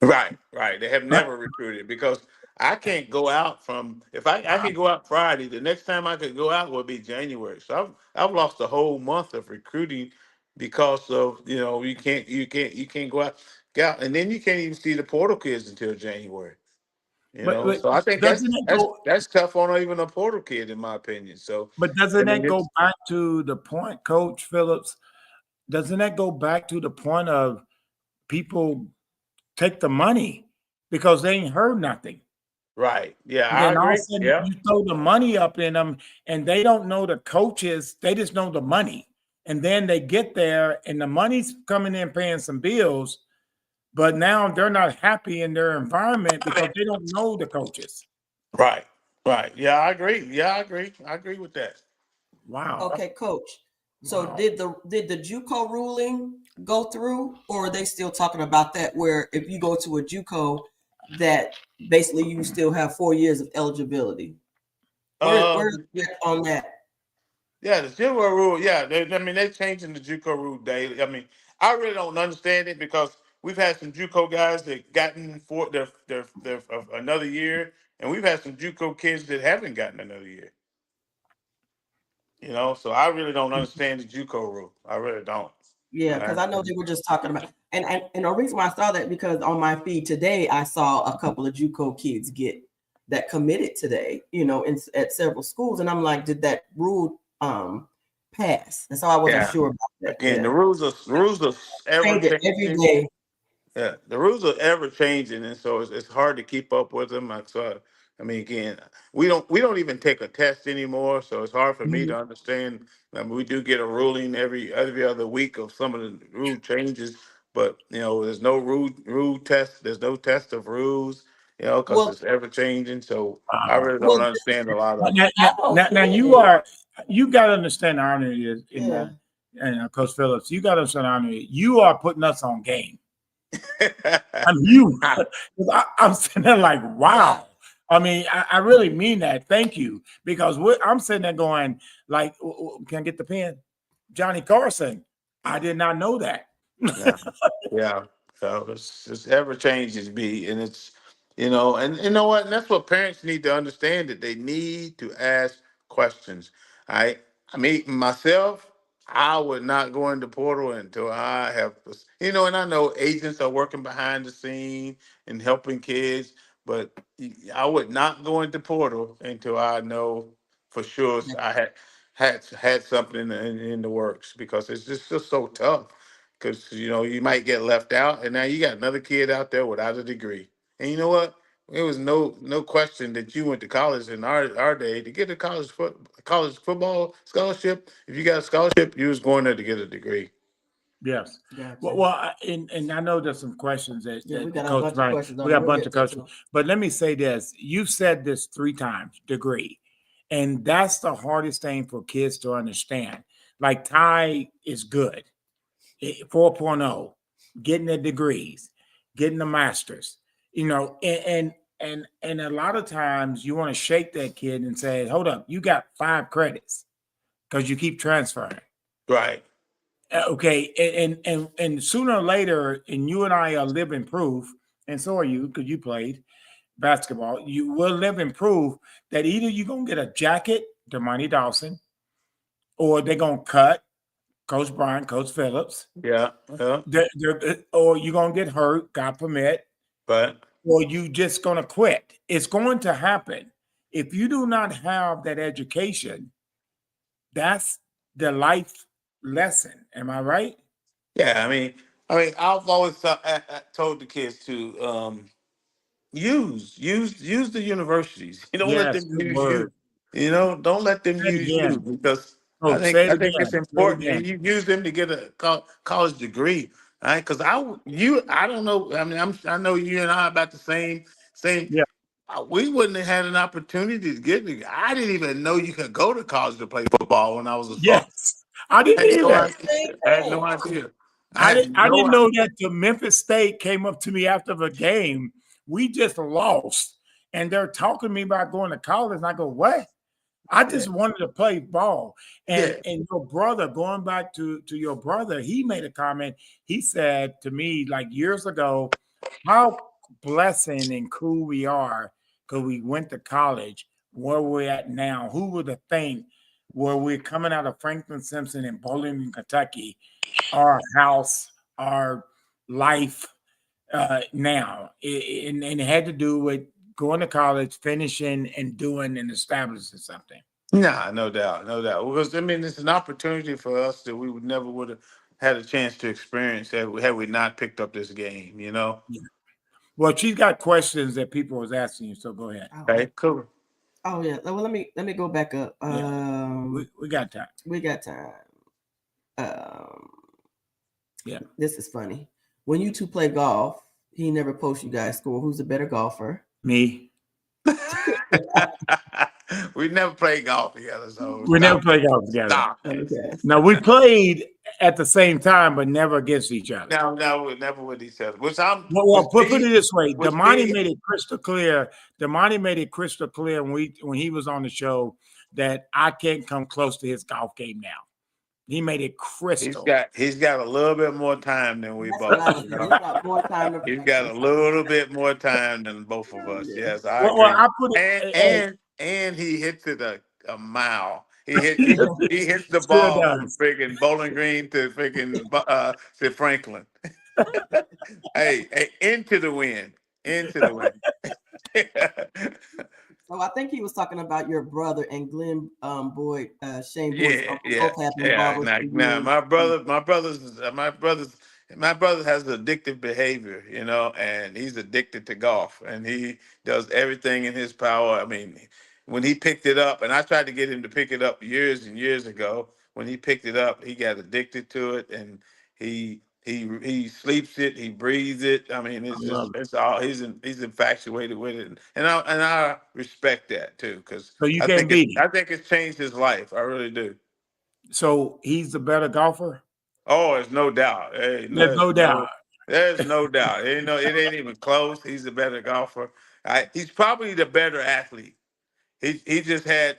Right, right. They have Right? never recruited because I can't go out from if I could go out Friday. The next time I could go out would be January. So I've lost a whole month of recruiting because of you can't go out, and then you can't even see the portal kids until January. But So I think doesn't it go? that's tough on even a portal kid in my opinion. So But I doesn't mean that go it's back to the point, Coach Phillips? Doesn't that go back to the point of people take the money because they ain't heard nothing? right. Yeah, And I then all of a agree. sudden Yeah. you throw the money up in them and they don't know the coaches, they just know the money. And then they get there and the money's coming in paying some bills, but now they're not happy in their environment because they don't know the coaches. Right. Right. Yeah, I agree. Yeah, I agree. I agree with that. Wow. Okay, coach. So Wow. did the JUCO ruling go through, or are they still talking about that? Where if you go to a JUCO, that basically you still have 4 years of eligibility. Where's Yeah, on that? yeah, the zero rule. Yeah, I mean they're changing the JUCO rule daily. I mean, I really don't understand it because we've had some JUCO guys that gotten for their another year, and we've had some JUCO kids that haven't gotten another year. So I really don't understand the JUCO rule. I really don't. Yeah, because I know they were just talking about, and the reason why I saw that because on my feed today I saw a couple of JUCO kids get that committed today, at several schools, and I'm like, did that rule pass? And so I wasn't Yeah. sure about that. Again, Yeah, the rules are ever change it every changing. day. Yeah, the rules are ever changing, and so it's hard to keep up with them. I mean, again, we don't even take a test anymore, so it's hard for me Mhm. to understand. I mean, we do get a ruling every other week of some of the rule changes, but there's no rule test. There's no test of rules, because Well, it's ever changing. So I Wow. really don't well, understand a lot of it. Now you got to understand the irony is in yeah, the and Coach Phillips, you got to understand the irony. You are putting us on game. I mean, you, 'cause I'm sitting there like, wow. I mean, I really mean that. Thank you, because I'm sitting there going, like, can I get the pen? Johnny Carson. I did not know that. Yeah, yeah. So it's ever changes, B, and it's and you know what? And that's what parents need to understand that they need to ask questions. I mean, myself, I would not go into portal until I have, and I know agents are working behind the scene and helping kids, but I would not go into portal until I know for sure I had something in the works because it's just so tough because you might get left out, and now you got another kid out there without a degree. And you know what? There was no question that you went to college in our day to get a college football scholarship. If you got a scholarship, you was going there to get a degree. Yes. gotcha. And I know there's some questions Yeah, we that got a Coach bunch of Bryant, questions we on it. got a We'll bunch get of to questions. them. But let me say this: you've said this 3 times, degree, and that's the hardest thing for kids to understand. Like Ty is good, 4.0, getting the degrees, getting the masters, and a lot of times you want to shake that kid and say, "Hold up, you got 5 credits because you keep transferring." Right. Okay, and sooner or later, and you and I are living proof, and so are you because you played basketball. You will live in proof that either you're gonna get a jacket to Monty Dawson, or they're gonna cut Coach Bryant, Coach Phillips. Yeah. Yeah. Or you're gonna get hurt, God permit, But or you just gonna quit. It's going to happen. If you do not have that education, that's the life lesson. Am I right? yeah, I've always told the kids to use the universities. You don't let Yes, them good use you. word. Don't let them Say it use you again. because Oh, say it I think it's again. Say it important. again. And you use them to get a college degree, right? Because I don't know. I mean, I know you and I about the same. Yeah. We wouldn't have had an opportunity to get it. I didn't even know you could go to college to play football when I was a sophomore. Yes. I I didn't had no either. idea. Same I had no thing. idea. I I had didn't I no didn't idea. know that till Memphis State came up to me after the game. We just lost. And they're talking to me about going to college. And I go, what? I Yeah. just wanted to play ball. Yeah. And your brother, going back to your brother, he made a comment. He said to me like years ago, how blessing and cool we are because we went to college where we're at now. Who would have think where we're coming out of Franklin Simpson in Bowling, Kentucky, our house, our life now. And it had to do with going to college, finishing, and doing and establishing something. Nah, no doubt, no doubt. Because it's an opportunity for us that we would have had a chance to experience had we not picked up this game. Yeah. Well, she's got questions that people was asking you, so go ahead. Oh, Okay, cool. oh yeah. Well, let me go back up. Yeah, we got time. We got time. Um, Yeah, this is funny. When you two play golf, he never posts you guys score. Who's the better golfer? me. We never played golf together, so We never stop played it. golf together. Stop it. Okay. Now we played at the same time, but never against each other. No, no, we're never with each other. Well, put it this way: Which Damani me, made it crystal clear. Damani made it crystal clear when he was on the show that I can't come close to his golf game now. He made it crystal. he's got a little bit more time than we That's what I both. was saying. He's got more time to He's got a practice. little bit more time than both of us. Yeah. Yes, I Well, agree. I put it. And Hey, he hits it a mile. He hits the still ball from does. freaking Bowling Green to freaking to Franklin. Hey, into the wind, into the wind. So I think he was talking about your brother and Glenn Boyd, Shane Boyd's Yeah, uncle. yeah, Both have been yeah. barbers for Now, years. my brother has addictive behavior, and he's addicted to golf, and he does everything in his power. I mean, when he picked it up, and I tried to get him to pick it up years and years ago. When he picked it up, he got addicted to it, and he sleeps it, he breathes it. I mean, I it's just love it. it's all he's infatuated with it, and I respect that too, because So you can't beat him. I think it's changed his life. I really do. So he's the better golfer. Oh, there's no doubt. Hey, There's no doubt. there's no doubt. It ain't even close. He's a better golfer. He's probably the better athlete. He just had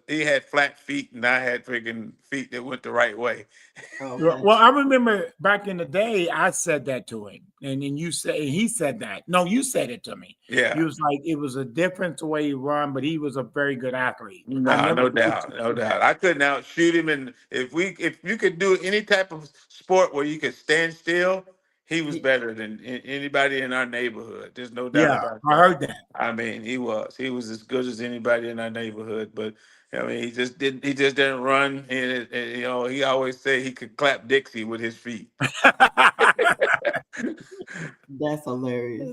he had flat feet, and I had freaking feet that went the right way. Okay. Well, I remember back in the day, I said that to him, and then you said he said that. No, you said it to me. Yeah. You was like it was a difference the way he run, but he was a very good athlete. I No, never no put doubt, you no to that. doubt. I couldn't outshoot him, and if you could do any type of sport where you could stand still, he was He, better than anybody in our neighborhood. There's no doubt Yeah, about I that. heard that. I mean, he was as good as anybody in our neighborhood. But I mean, he just didn't run, and he always said he could clap Dixie with his feet. that's hilarious.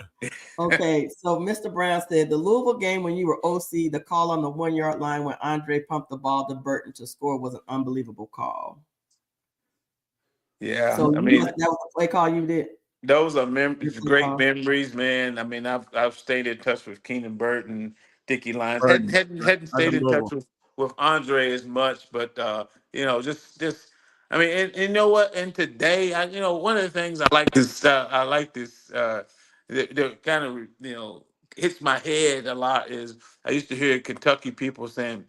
Okay, so Mr. Brown said the Louisville game when you were OC, the call on the 1 yard line when Andre pumped the ball to Burton to score was an unbelievable call. Yeah, So I that mean, was a play call you did? those are Your play great call? memories, man. I mean, I've stayed in touch with Keenan Burton, Dickie Lyons. Hadn't Burden. hadn't hadn't That's a stayed in touch Louisville. with Andre as much, but just I mean, and you know what? And today, one of the things I like this that kind of hits my head a lot is I used to hear Kentucky people saying,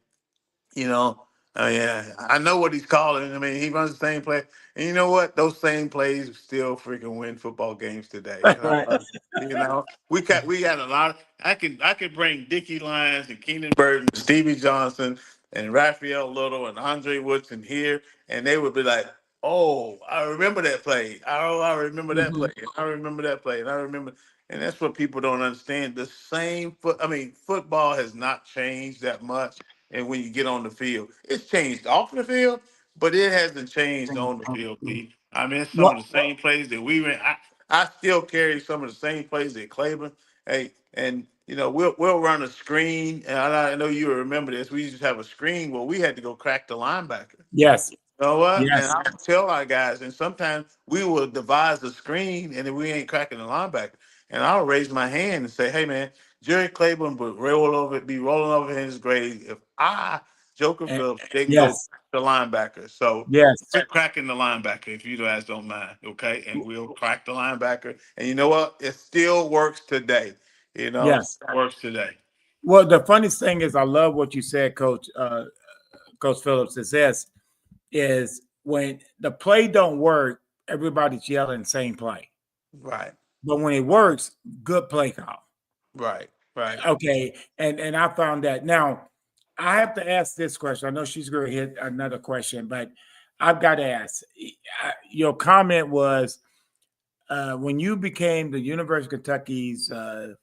you know. Oh yeah, I know what he's calling. I mean, he runs the same play, and you know what? Those same plays still freaking win football games today. Right. We got a lot. I could bring Dickie Lyons and Keenan Burton, Stevie Johnson, and Raphael Little and Andre Woodson here, and they would be like, "Oh, I remember that play. Oh, I remember that Mhm. play. And I remember that play, and I remember." And that's what people don't understand. The same foot. I mean, football has not changed that much. And when you get on the field, it's changed off the field, but it hasn't changed on the field, Pete. I mean, it's some What? of the same plays that we ran. I still carry some of the same plays at Claiborne. Hey, and we'll run a screen, and I know you remember this. We used to have a screen where we had to go crack the linebacker. Yes. You know what? And Yes. I would tell our guys, and sometimes we will devise a screen, and then we ain't cracking the linebacker. And I'll raise my hand and say, "Hey, man, Jerry Claiborne would be rolling over in his grave if Joker And, Phillips, didn't go yes. crack the linebacker." So Yes. we're cracking the linebacker if you guys don't mind, okay? And we'll crack the linebacker. And you know what? It still works today. It Yes. still works today. Well, the funniest thing is, I love what you said, Coach Phillips. Is this is when the play don't work, everybody's yelling same play. Right, But when it works, good play call. right, right. Okay, and I found that. Now I have to ask this question. I know she's going to hit another question, but I've got to ask. Your comment was when you became the University of Kentucky's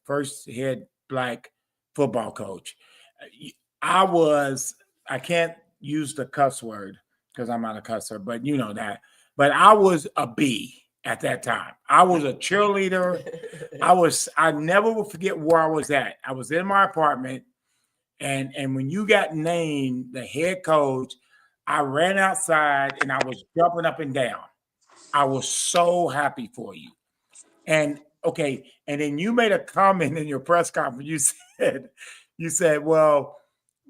first head Black football coach. I was. I can't use the cuss word because I'm not a cusser, but you know that. But I was a B at that time. I was a cheerleader. I never will forget where I was at. I was in my apartment, and when you got named the head coach, I ran outside and I was jumping up and down. I was so happy for you. And okay, and then you made a comment in your press conference. You said, well,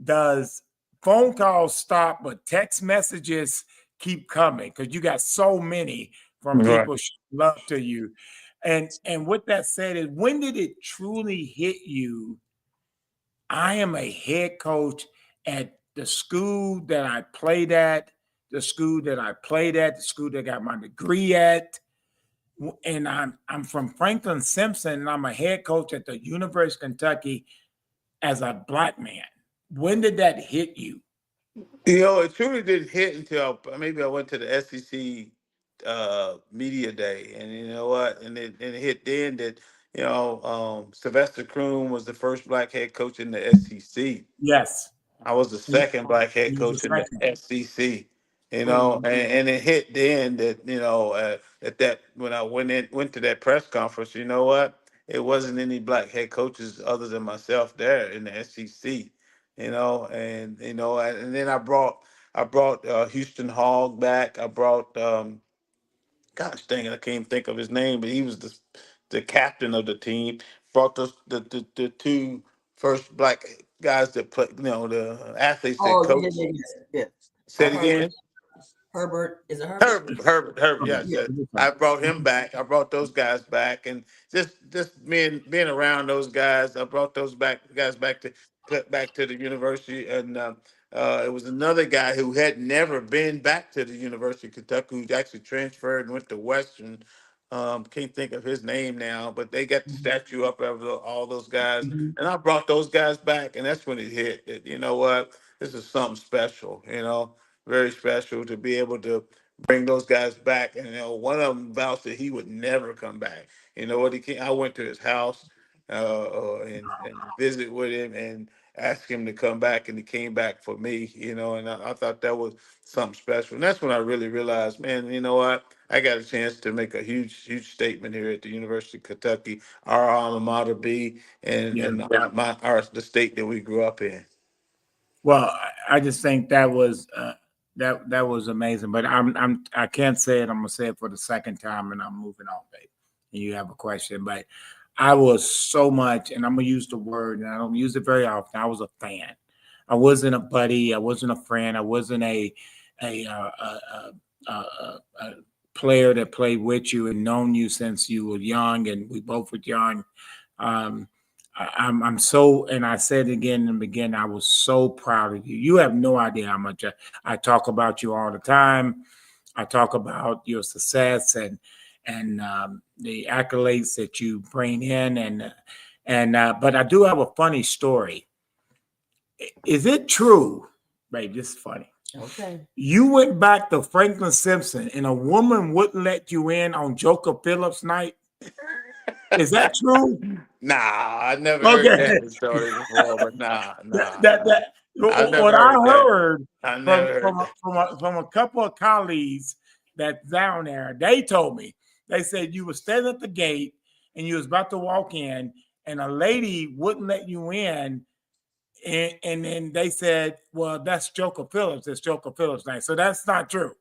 does phone calls stop, but text messages keep coming? Because you got so many from Right. people showing love to you. And what that said is, when did it truly hit you? I am a head coach at the school that I played at, the school that I played at, the school that I got my degree at, and I'm from Franklin Simpson, and I'm a head coach at the University of Kentucky as a Black man. When did that hit you? It truly didn't hit until maybe I went to the SEC media day, and you know what, and it hit then that Sylvester Croom was the first Black head coach in the SEC. Yes. I was the He second Black head was the coach in the second. SEC. Mhm. And it hit then that that when I went to that press conference, you know what, it wasn't any Black head coaches other than myself there in the SEC. And then I brought Houston Hogg back. I brought gosh dang it, I can't think of his name, but he was the captain of the team. Brought the two first Black guys that play, the athletes that Oh, yeah, coach. yeah, yeah, yeah. Say it Herbert. again. Herbert. Is it Herbert? Herbert. Yes, Yeah. yes. I brought him back. I brought those guys back, and just being around those guys, I brought those guys back to the university, and it was another guy who had never been back to the University of Kentucky, who actually transferred and went to Western. Can't think of his name now, but they got the statue up of all those guys, Mhm. and I brought those guys back, and that's when it hit. That you know what, this is something special. Very special to be able to bring those guys back. And one of them vowed that he would never come back. You know what? I went to his house and visit with him and asked him to come back, and he came back for me. And I thought that was something special. And that's when I really realized, man, you know what? I got a chance to make a huge, huge statement here at the University of Kentucky, our alma mater be, and Yeah. and the state that we grew up in. Well, I just think that was that was amazing. But I can't say it. I'm gonna say it for the second time, and I'm moving on, babe. And you have a question, but I was so much, and I'm gonna use the word, and I don't use it very often. I was a fan. I wasn't a buddy. I wasn't a friend. I wasn't a player that played with you and known you since you were young, and we both were young. Um, I'm so, and I said again in the beginning, I was so proud of you. You have no idea how much I talk about you all the time. I talk about your success and the accolades that you bring in, but I do have a funny story. Is it true, babe? This is funny. Okay. You went back to Franklin Simpson, and a woman wouldn't let you in on Joker Phillips night. Is that true? Nah, I never heard Okay. that story before, but nah. That I never what I heard that. heard I from never heard that. from a couple of colleagues that's down there, they told me, they said you were standing at the gate and you was about to walk in, and a lady wouldn't let you in, and then they said, well, that's Joker Phillips. It's Joker Phillips night. So that's not true.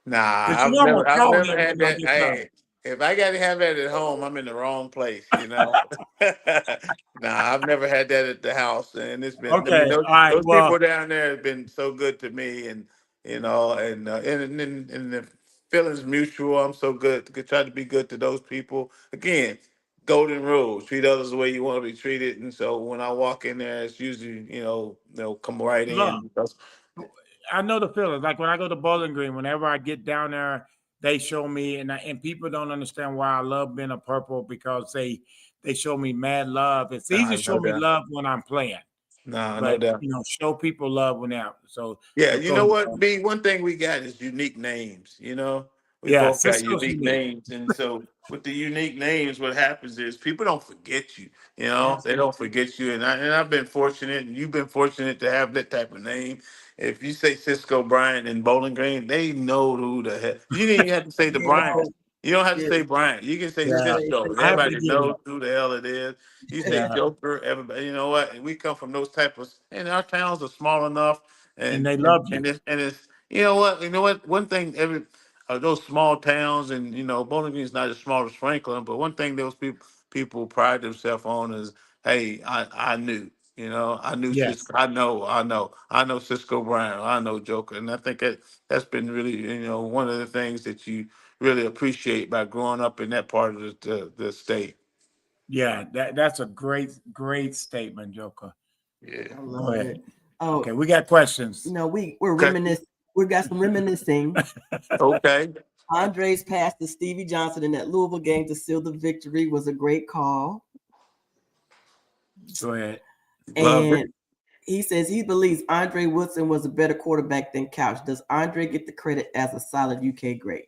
Nah, Because you almost I've called never him had when I that. get done. Hey, if I got to have that at home, I'm in the wrong place, you know. Nah, I've never had that at the house, and it's been. I Okay. mean, All right. those Well, people down there have been so good to me, and you know, and the feelings mutual. I'm so good. To try to be good to those people. Again, golden rules: treat others the way you want to be treated. And so when I walk in there, it's usually they'll come right look, in because I know the feelings. Like when I go to Bowling Green, whenever I get down there, they show me, and people don't understand why I love being a purple, because they show me mad love. It's easy to no show me doubt, love when I'm playing, no but doubt. show people love when they're out. So Yeah, so you go know ahead. what, B? One thing we got is unique names. We Yeah, both got Cisco's unique unique. names, and so with the unique names, what happens is people don't forget you. They Absolutely. don't forget you, and I've been fortunate, and you've been fortunate to have that type of name. If you say Cisco Bryant in Bowling Green, they know who the heck. You didn't even have to say the Yeah. Bryant. You don't have to Yeah. say Bryant. You can say Just Yeah, Cisco. I have to Everybody give knows it. who the hell it is. You say Yeah, Joker, everybody. You know what? And we come from those type of, and our towns are small enough, and and they and love you. and it's you know what? One thing those small towns, and Bowling Green is not as small as Franklin, but one thing those people pride themselves on is, hey, I knew. I knew Yes. Cisco. I know Cisco Brown. I know Joker, and I think that's been really, one of the things that you really appreciate by growing up in that part of the state. Yeah, that's a great statement, Joker. Yeah. I Go love it. ahead. Oh, Okay, we got questions. we're Okay. reminiscing. We got some reminiscing. Okay. Andre's pass to Stevie Johnson in that Louisville game to seal the victory was a great call. Go ahead. Love And it. he says he believes Andre Woodson was a better quarterback than Couch. Does Andre get the credit as a solid UK great?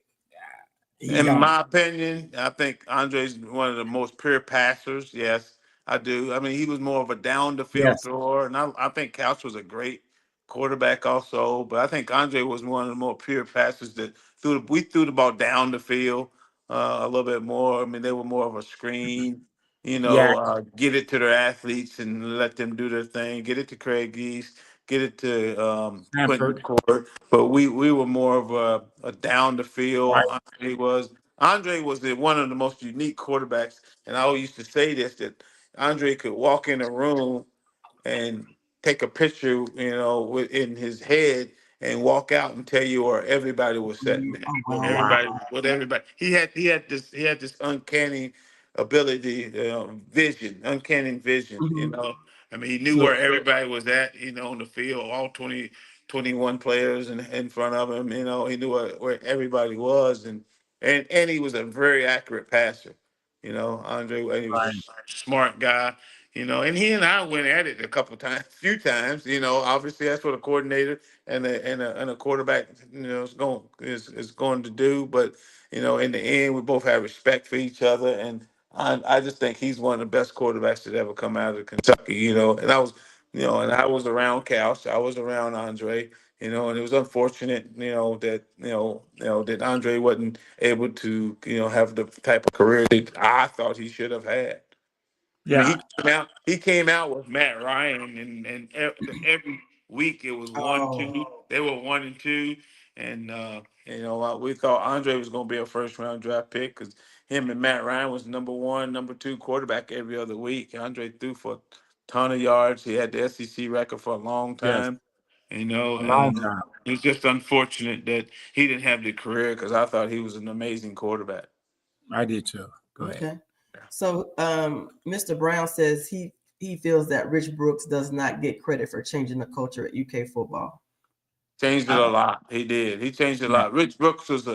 He In don't. my opinion, I think Andre's one of the most pure passers. Yes, I do. I mean, he was more of a down the field Yes. thrower, and I think Couch was a great quarterback also. But I think Andre was one of the more pure passers that we threw the ball down the field a little bit more. I mean, they were more of a screen. Yeah. Get it to their athletes and let them do their thing. Get it to Craig East. Get it to Quentin Stanford. McCord. But we were more of a down the Right. field. Andre was one of the most unique quarterbacks, and I always used to say this, that Andre could walk in a room and take a picture, in his head, and walk out and tell you where everybody was sitting at. Oh, With wow. Wow. everybody. He had this uncanny ability, vision, uncanny vision. Mhm. I mean, he knew Look, where everybody was at. On the field, all 21 players in front of him. He knew where everybody was, and he was a very accurate passer. Andre, and he was a right. smart guy. And he and I went at it a couple times, few times. Obviously that's what a coordinator and a quarterback, is going to do. But in the end, we both have respect for each other, and I just think he's one of the best quarterbacks that ever come out of Kentucky. And I was around Couch, I was around Andre. And it was unfortunate, that Andre wasn't able to, have the type of career that I thought he should have had. I mean, Yeah. he came out with Matt Ryan, and every week it was one, Oh, two. They were 1 and 2, and we thought Andre was going to be a first round draft pick because him and Matt Ryan was number one, number two quarterback every other week. Andre threw for a ton of yards. He had the SEC record for a long Yes. time, A long and time. it's just unfortunate that he didn't have the career because I thought he was an amazing quarterback. I did too. Go ahead. okay. So Mr. Brown says he he feels that Rich Brooks does not get credit for changing the culture at UK football. Changed it a lot. He did. He changed it a Yeah. lot. Rich Brooks was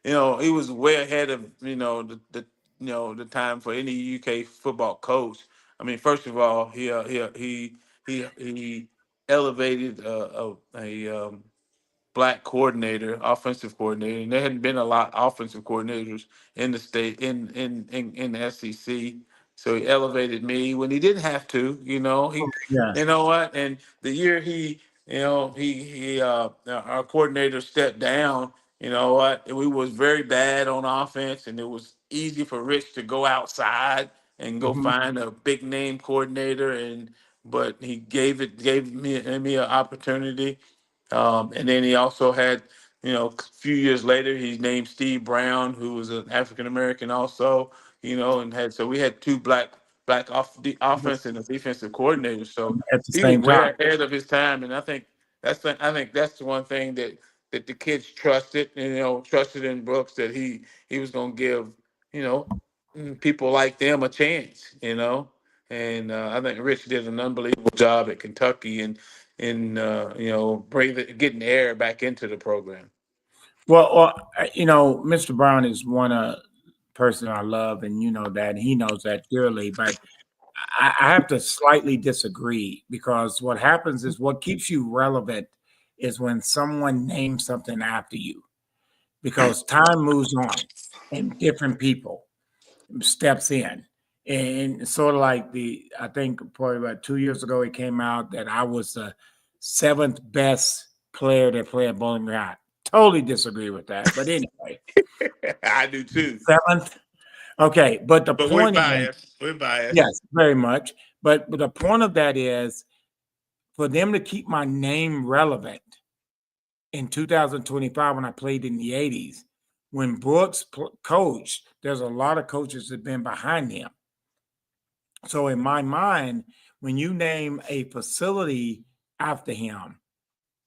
he was way ahead of the time for any UK football coach. I mean, first of all, he elevated black coordinator, offensive coordinator, and there hadn't been a lot of offensive coordinators in the state in the SEC. So he elevated me when he didn't have to. Yeah. You know what? And the year our coordinator stepped down. You know what? We was very bad on offense, and it was easy for Rich to go outside and go Mhm. find a big name coordinator, but he gave me an opportunity. And then he also had, a few years later, he named Steve Brown, who was an African American also, so we had two black the offense and the defensive coordinators. So At the he was same way time. ahead of his time, and I think that's the one thing that the kids trusted, trusted in Brooks, that he was going to give, you know, people like them a chance, And I think Rich did an unbelievable job at Kentucky, and getting air back into the program. Well, Mr. Brown is one person I love, and you know that, and he knows that dearly. But I have to slightly disagree, because what happens is what keeps you relevant is when someone names something after you, because time moves on and different people steps in. And sort of like I think probably about 2 years ago, it came out that I was the seventh best player that played Bowling Green High. Totally disagree with that. But anyway, I do too, seventh. Okay. But the but we're point is, biased. We're biased. yes, very much. But the point of that is for them to keep my name relevant in 2025 when I played in the 80s, when Brooks coached, there's a lot of coaches that have been behind him. So in my mind, when you name a facility after him,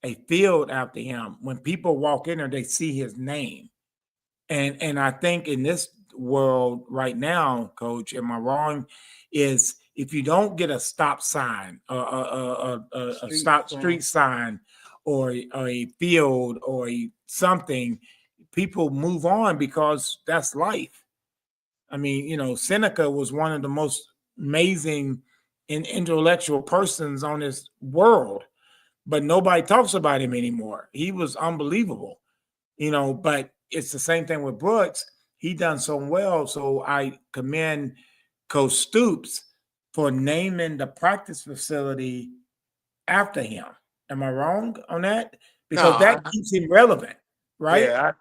a field after him, when people walk in there, they see his name. And I think in this world right now, Coach, am I wrong? Is if you don't get a stop sign, a stop street sign, or a field or something, people move on because that's life. I mean, Seneca was one of the most amazing and intellectual persons on this world, but nobody talks about him anymore. He was unbelievable, but it's the same thing with Brooks. He done so well. So I commend Coach Stoops for naming the practice facility after him. Am I wrong on that? No, Because that keeps him relevant, right? yeah,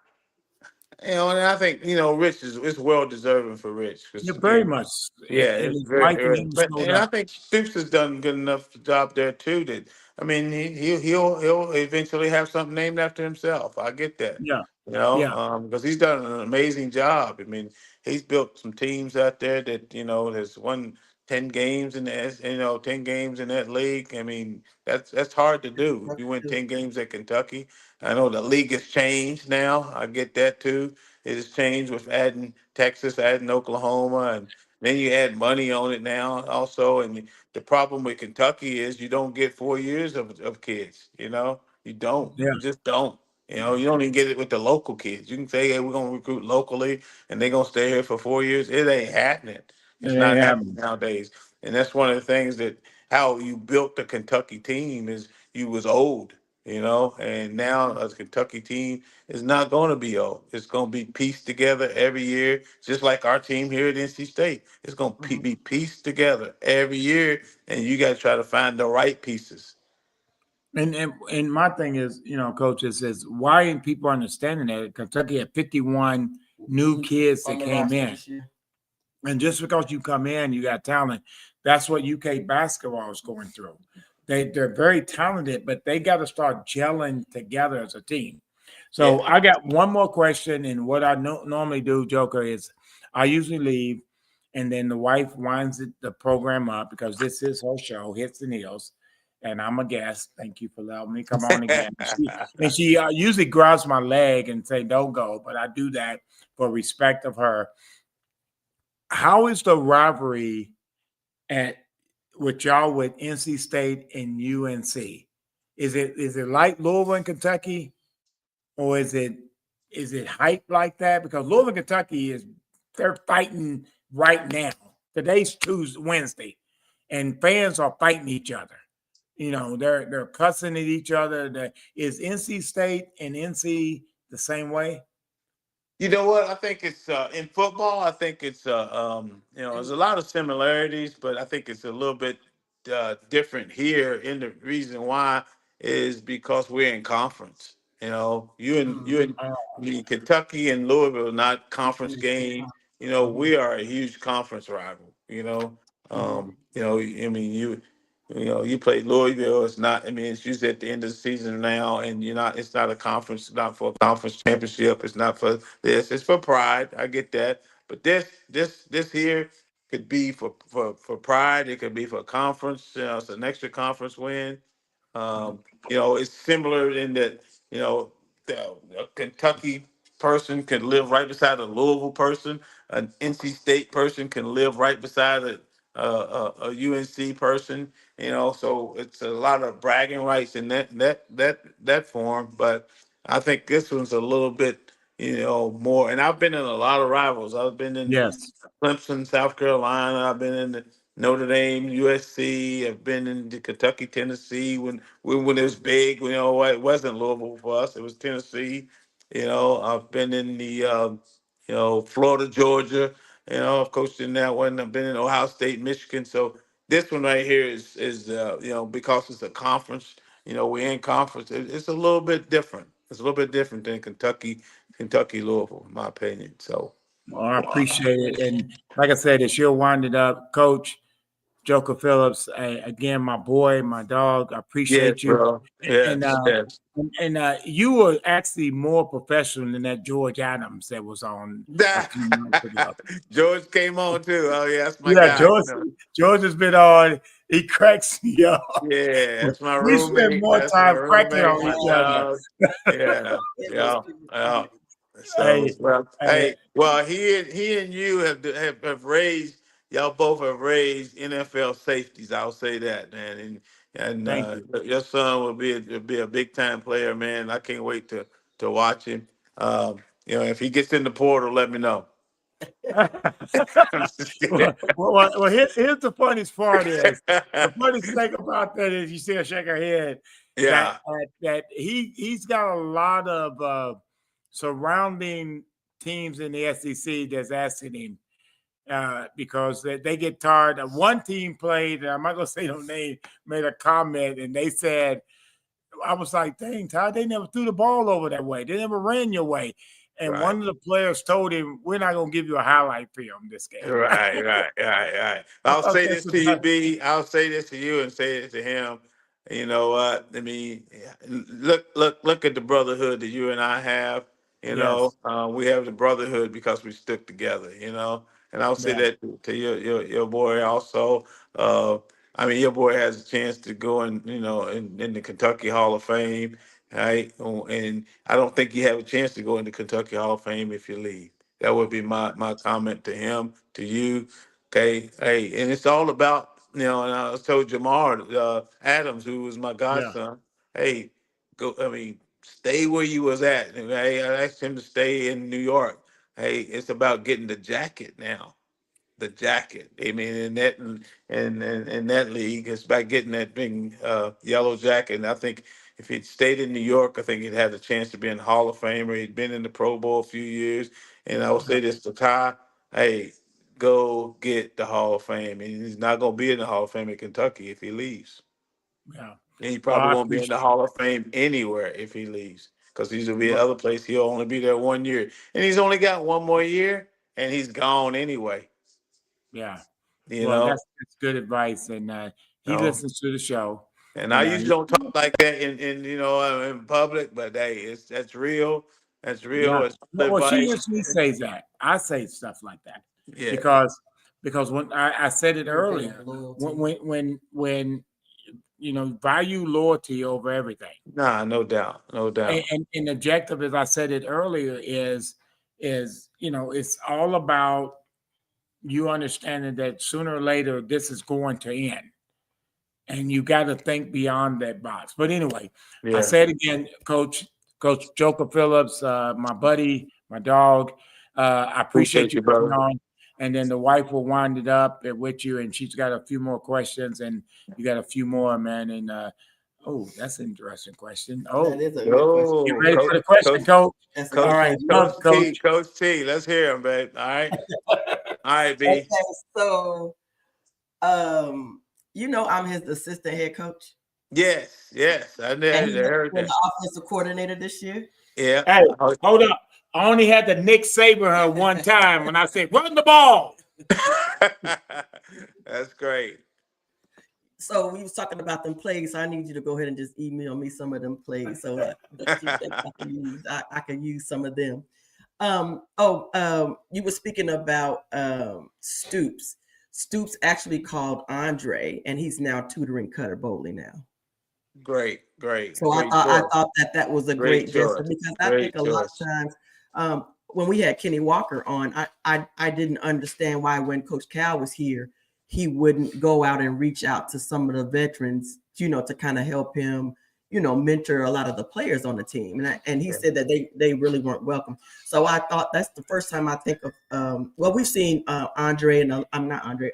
and I think Rich is well deserving for Rich, Yeah, because very again, much. yeah, And it's his very, life and very, him but showed and I up. think Stoops has done good enough job there too. That I mean, he'll eventually have something named after himself. I get that, Yeah, yeah, because he's done an amazing job. I mean, he's built some teams out there that has won 10 games in the 10 games in that league. I mean, that's hard to do. You win 10 games at Kentucky. I know the league has changed now. I get that too. It has changed with adding Texas, adding Oklahoma, and then you add money on it now also. And the problem with Kentucky is you don't get 4 years of kids. You don't. yeah. You just don't. You don't even get it with the local kids. You can say, hey, we're going to recruit locally and they're going to stay here for 4 years. It ain't happening. It It's ain't not happening happening. nowadays. And that's one of the things that how you built the Kentucky team is you was old, and now a Kentucky team is not going to be old. It's going to be pieced together every year, just like our team here at NC State. It's going to be pieced together every year, and you got to try to find the right pieces. And my thing is, Coach, is why aren't people understanding that Kentucky had 51 new kids that came in? And just because you come in, you got talent. That's what UK basketball is going through. They're very talented, but they got to start gelling together as a team. So Yeah. I got one more question, and what I normally do, Joker, is I usually leave, and then the wife winds the program up because this is her show, Hits and Heels, and I'm a guest. Thank you for allowing me to come on again. She usually grabs my leg and say, "Don't go," but I do that for respect of her. How is the rivalry at with y'all with NC State and UNC? Is it like Louisville and Kentucky, or is it hype like that? Because Louisville and Kentucky they're fighting right now. Today's Wednesday, and fans are fighting each other. They're cussing at each other. Is NC State and NC the same way? You know what? I think it's in football. I think it's there's a lot of similarities, but I think it's a little bit different here. And the reason why is because we're in conference. I mean, Kentucky and Louisville are not conference game. We are a huge conference rival. I mean, you play Louisville. It's not. I mean, it's usually at the end of the season now, and you're not. It's not a conference. Not for a conference championship. It's not for this. It's for pride. I get that. But this here could be for pride. It could be for a conference. It's an extra conference win. It's similar in that a Kentucky person can live right beside a Louisville person. An NC State person can live right beside a UNC person. So it's a lot of bragging rights in that form. But I think this one's a little bit, more. And I've been in a lot of rivals. I've been in Yes. Clemson, South Carolina. I've been in the Notre Dame, USC. I've been in the Kentucky, Tennessee when it was big. It wasn't Louisville for us. It was Tennessee. I've been in the Florida, Georgia. I've coached in that one. I've been in Ohio State, Michigan. So this one right here is because it's a conference. We're in conference. It's a little bit different. It's a little bit different than Kentucky, Louisville, in my opinion. So. Well, I appreciate it. And like I said, as you're winding up, Coach Joker Phillips, again, my boy, my dog, I Yes, appreciate you. bro. And Yes, yes. You were actually more professional than that George Adams that was on a few months ago. George came on too. Oh yeah, that's my Yeah, guy. George has been on. He cracks me up. Yeah, that's my We spend roommate. more That's my time cracking roommate. on My each other. dog. Yeah, yeah, yeah. So Hey, well, hey, he and you have raised, y'all both have raised NFL safeties. I'll say that, man. And thank you. your son will be a big time player, man. I can't wait to watch him. If he gets in the portal, let me know. I'm just kidding. Here's the funniest part is the funniest thing about that is you see her shake her head Yeah, that he's got a lot of surrounding teams in the SEC that's asking him because they get tired. One team played, and I'm not gonna say no name, made a comment, and they said, I was like, dang, Todd, they never threw the ball over that way. They never ran your way. And right. one of the players told him, we're not going to give you a highlight film this game. Right. I I'll thought say that's this to you, about, B. I'll say this to you and say it to him. You know what? I mean, look at the brotherhood that you and I have. yes. We have the brotherhood because we stuck together. And I'll say Yeah. that to your boy also. Uh, I mean, your boy has a chance to go in the Kentucky Hall of Fame, right? And I don't think you have a chance to go in the Kentucky Hall of Fame if you leave. That would be my comment to him, to you. Okay. Hey, and it's all about, and I told Jamar Adams, who was my Yeah. godson, hey, stay where you was at. And, hey, I asked him to stay in New York. Hey, it's about getting the jacket now. The jacket. I mean, in that league, it's about getting that big yellow jacket. And I think if he'd stayed in New York, I think he'd had a chance to be in the Hall of Fame, or he'd been in the Pro Bowl a few years. And I will say this to Ty, hey, go get the Hall of Fame. And he's not going to be in the Hall of Fame in Kentucky if he leaves. Yeah. And he Well, probably I won't be in the appreciate Hall of Fame anywhere if he leaves, because he's going to be well, another place. He'll only be there 1 year. And he's only got one more year, and he's gone anyway. yeah. You Well, know? that's good advice. And he No. listens to the show. And I And usually don't talk like that in public, but hey, that's real. That's yeah. real. It's real Well, she advice. hears me says that. I say stuff like that Yeah. because when I said it earlier, Loyalty. when value loyalty over everything. Nah, no doubt. No doubt. And objective, as I said it earlier, is it's all about you understanding that sooner or later this is going to end. and you got to think beyond that box. But anyway, I Yeah. said again, Coach Joker Phillips, my buddy, my dog. I appreciate Appreciate you you, coming brother. on. And then the wife will wind it up with you, and she's got a few more questions, and you got a few more, man. And oh, that's an interesting question. Oh, That is a good question. you Oh, ready for the question, Coach? That's a All good right, question. love, Coach. Coach T. Let's hear him, babe. All right. All right, B. Okay, so I'm his assistant head coach. Yes. I And heard been that. the offensive coordinator this year. Yeah. Hey, hold up. I only had to Nick Saber her one time when I said, run the ball. That's great. So we was talking about them plays. So I need you to go ahead and just email me some of them plays. So that you think I can use. I can use some of them. You were speaking about Stoops. Stoops actually called Andre, and he's now tutoring Cutter Bowley now. Great. So I thought that was a great gesture, because I think a lot of times when we had Kenny Walker on, I didn't understand why when Coach Cal was here, he wouldn't go out and reach out to some of the veterans, to kind of help him, mentor a lot of the players on the team. And he said that they really weren't welcome. So I thought that's the first time I think of, we've seen Andre and I'm not Andre,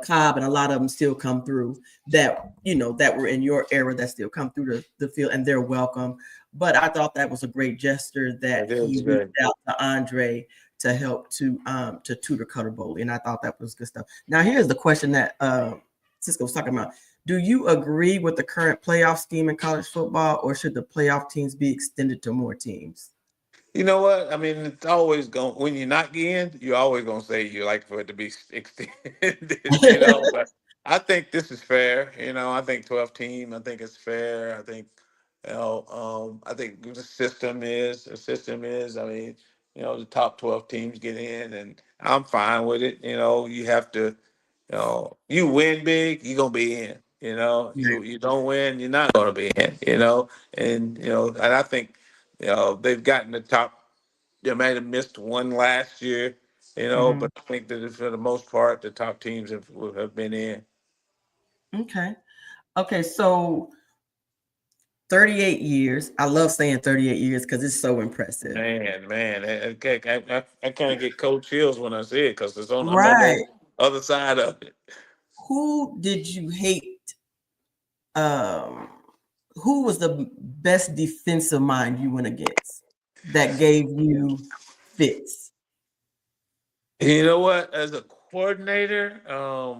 Cobb, and a lot of them still come through that were in your era that still come through the field, and they're welcome. But I thought that was a great gesture that he reached out to Andre to help to tutor Cutter Bowley, and I thought that was good stuff. Now here's the question that Cisco was talking about. Do you agree with the current playoff scheme in college football, or should the playoff teams be extended to more teams? You know what? I mean, it's always going, when you're not getting, you're always going to say you like for it to be extended, but I think this is fair. I think 12 team, I think it's fair. I think, I think the system is, I mean, the top 12 teams get in, and I'm fine with it. You have to, you win big, you're going to be in. You don't win, you're not going to be in, and I think, they've gotten the top. They might have missed one last year, but I think that for the most part, the top teams have been in. Okay. So 38 years. I love saying 38 years because it's so impressive. Man, I kind of get cold chills when I see it because I'm on Right. the other side of it. Who did you hate? Who was the best defensive mind you went against that gave you fits? You know what? As a coordinator, I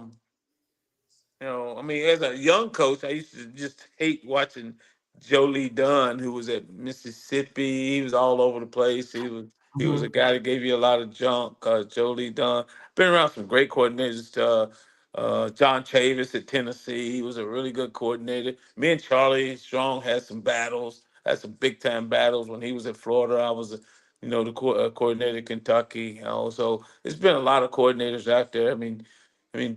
mean, as a young coach, I used to just hate watching Jolie Dunn, who was at Mississippi. He was all over the place. He was a guy that gave you a lot of junk. Jolie Dunn. Been around some great coordinators. John Chavis at Tennessee. He was a really good coordinator. Me and Charlie Strong had some battles. Had some big time battles when he was at Florida. I was, the coordinator at Kentucky. So there's been a lot of coordinators out there. I mean,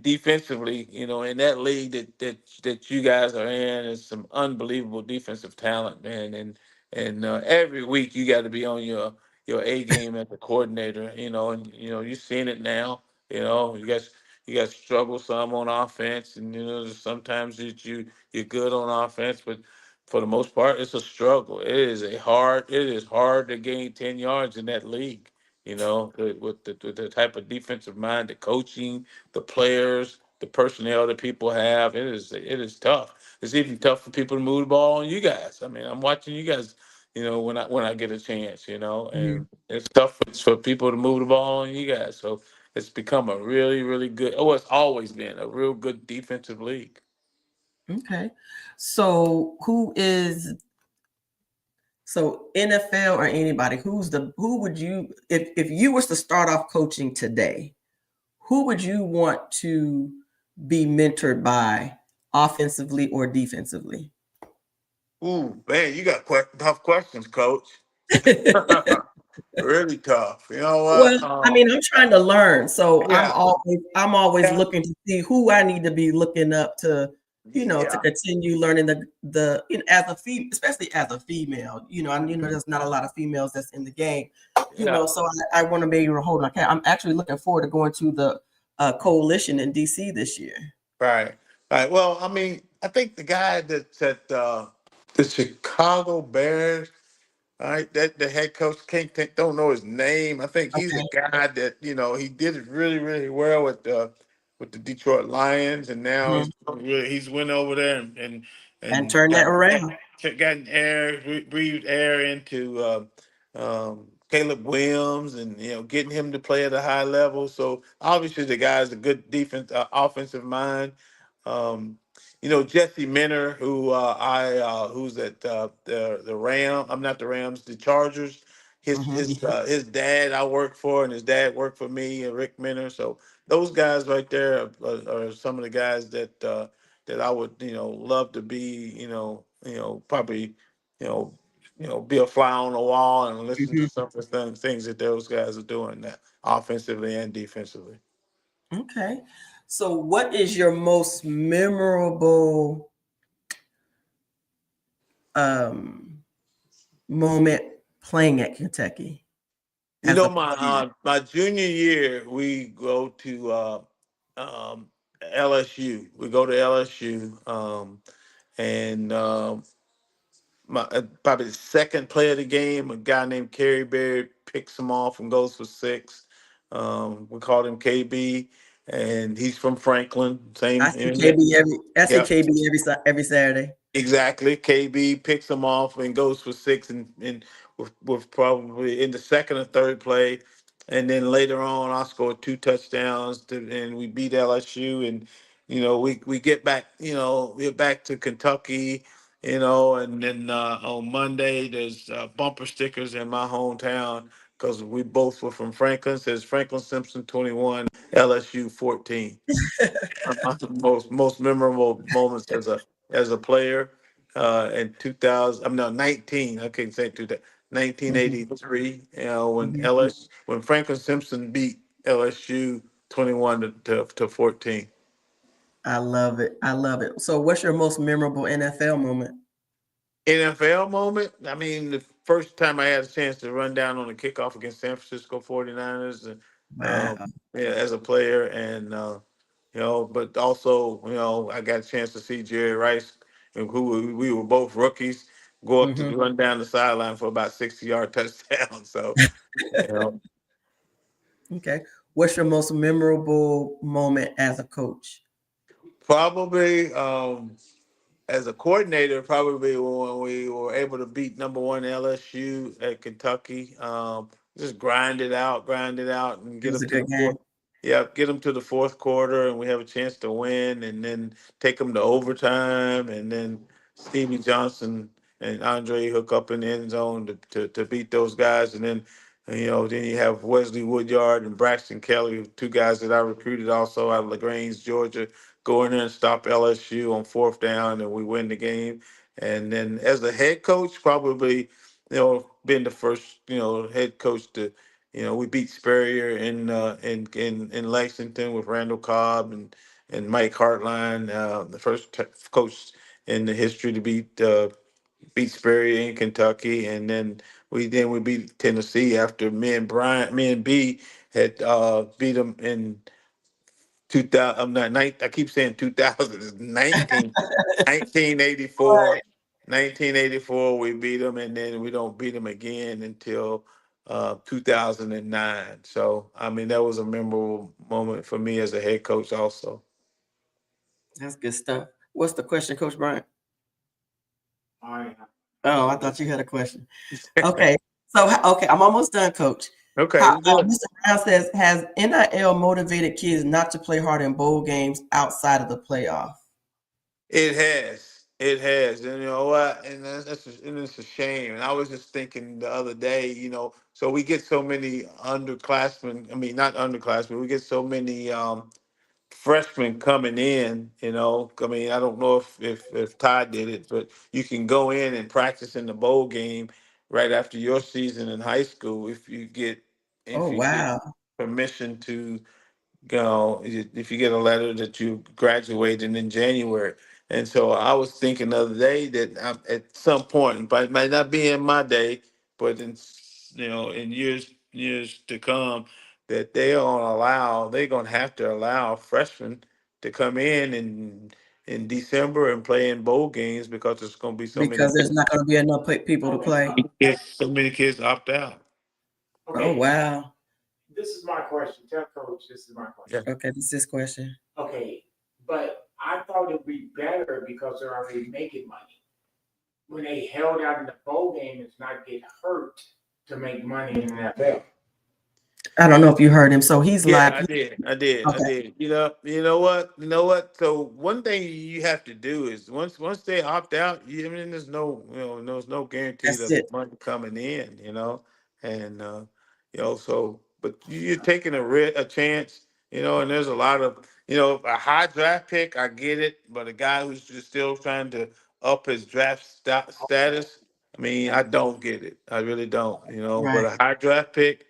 defensively, in that league that you guys are in, is some unbelievable defensive talent, man. And every week you got to be on your A game as a coordinator, and you're seeing it now. You guys struggle some on offense, and sometimes you're good on offense, but for the most part, it's a struggle. It is hard to gain 10 yards in that league. With the type of defensive mind, the coaching, the players, the personnel that people have. It is tough. It's even tough for people to move the ball on you guys. I mean, I'm watching you guys, when I get a chance, and it's tough for people to move the ball on you guys. So it's become a really, really good. Oh, it's always been a real good defensive league. Okay. So NFL or anybody, who would you, if you was to start off coaching today, who would you want to be mentored by, offensively or defensively? Ooh, man, you got tough questions, Coach. Really tough. You know Well, what? I mean, I'm trying to learn, so Yeah, I'm always yeah, looking to see who I need to be looking up to, to yeah. continue learning the as especially as a female, there's not a lot of females that's in the game, Yeah. so I want to be able to hold my. I'm actually looking forward to going to the coalition in DC this year. Right. All right. Well, I mean, I think the guy that's at the Chicago Bears. All right, that the head coach don't know his name. I think he's a Okay. guy that he did it really really well with the Detroit Lions, and now Mhm. he's went over there And and turn that around. gotten air breathed air into Caleb Williams, and getting him to play at a high level. So obviously the guy's a good defense offensive mind. Um, Jesse Minner, who's at the Ram. I'm not the Rams, the Chargers. Hmm. His dad I worked for, and his dad worked for me, and Rick Minner. So those guys right there are some of the guys that I would love to be probably you know be a fly on the wall and listen to Hmm. some of the things that those guys are doing, that offensively and defensively. Okay. So, what is your most memorable um, moment playing at Kentucky as a My player? my junior year, we go to um, LSU. We go to LSU, and probably the second play of the game, a guy named Kerry Berry picks him off and goes for six. We called him KB, and he's from Franklin. I Same. see KB Yeah. every Saturday. Exactly. KB picks him off and goes for six, and with probably in the second or third play. And then later on, I scored two touchdowns and we beat LSU. And, we get back, we're back to Kentucky, and then on Monday, there's bumper stickers in my hometown because we both were from Franklin. It says Franklin Simpson 21, LSU 14. My most memorable moments as a player in 2000. I'm no 19. I can't say two. Mhm. 1983. Mhm. When Franklin Simpson beat LSU 21 to 14. I love it. I love it. So, what's your most memorable NFL moment? NFL moment. I mean, the first time I had a chance to run down on a kickoff against San Francisco 49ers, Wow. yeah, as a player, and but also, I got a chance to see Jerry Rice, who we were both rookies, go up to Hmm. run down the sideline for about 60-yard touchdown. So, you know, Okay. What's your most memorable moment as a coach? probably. As a coordinator, probably when we were able to beat number one LSU at Kentucky, just grind it out, and It get was them a to good the fourth. game. Yeah, get them to the fourth quarter, and we have a chance to win, and then take them to overtime, and then Stevie Johnson and Andre hook up in the end zone to beat those guys, and then then you have Wesley Woodyard and Braxton Kelly, two guys that I recruited also out of LaGrange, Georgia, go in there and stop LSU on fourth down, and we win the game. And then as a head coach, probably being the first head coach to we beat Spurrier in Lexington with Randall Cobb and Mike Hartline, the first coach in the history to beat Spurrier in Kentucky, and then we beat Tennessee after me and B had beat them in 2000. I'm not. I keep saying 2000. It's 1984. 1984. We beat them, and then we don't beat them again until 2009. So I mean, that was a memorable moment for me as a head coach, also. That's good stuff. What's the question, Coach Bryant? I Oh, I thought you had a question. Okay. So, okay, I'm almost done, Coach. Okay, good. Mr. Brown says, has NIL motivated kids not to play hard in bowl games outside of the playoff? It has. It has. And you know what? And and it's a shame. And I was just thinking the other day, so we get so many underclassmen. I mean, not underclassmen. We get so many freshmen coming in. I mean, I don't know if Todd did it, but you can go in and practice in the bowl game right after your season in high school Oh, if you get wow. permission to if you get a letter that you graduated in January. And so I was thinking the other day that at some point, but it might not be in my day, but in years to come, that they're gonna have to allow freshmen to come in in December and play in bowl games because there's going to be so many Because there's not going to be enough people to play. kids, so many kids opt out. Okay. Oh, wow. This is my question. Tell Coach, this is my question. Yeah. Okay, this is his question. Okay, but I thought it'd be better because they're already making money. When they held out in the bowl game, it's not get hurt to make money in the NFL. I don't know if you heard him. So he's Yeah, live. I did. You know what? So one thing you have to do is once they opt out, I mean, there's no guarantee of money coming in, and so but you're taking a chance, and there's a lot of a high draft pick. I get it, but a guy who's just still trying to up his draft status. I mean, I don't get it. I really don't. Right. But a high draft pick.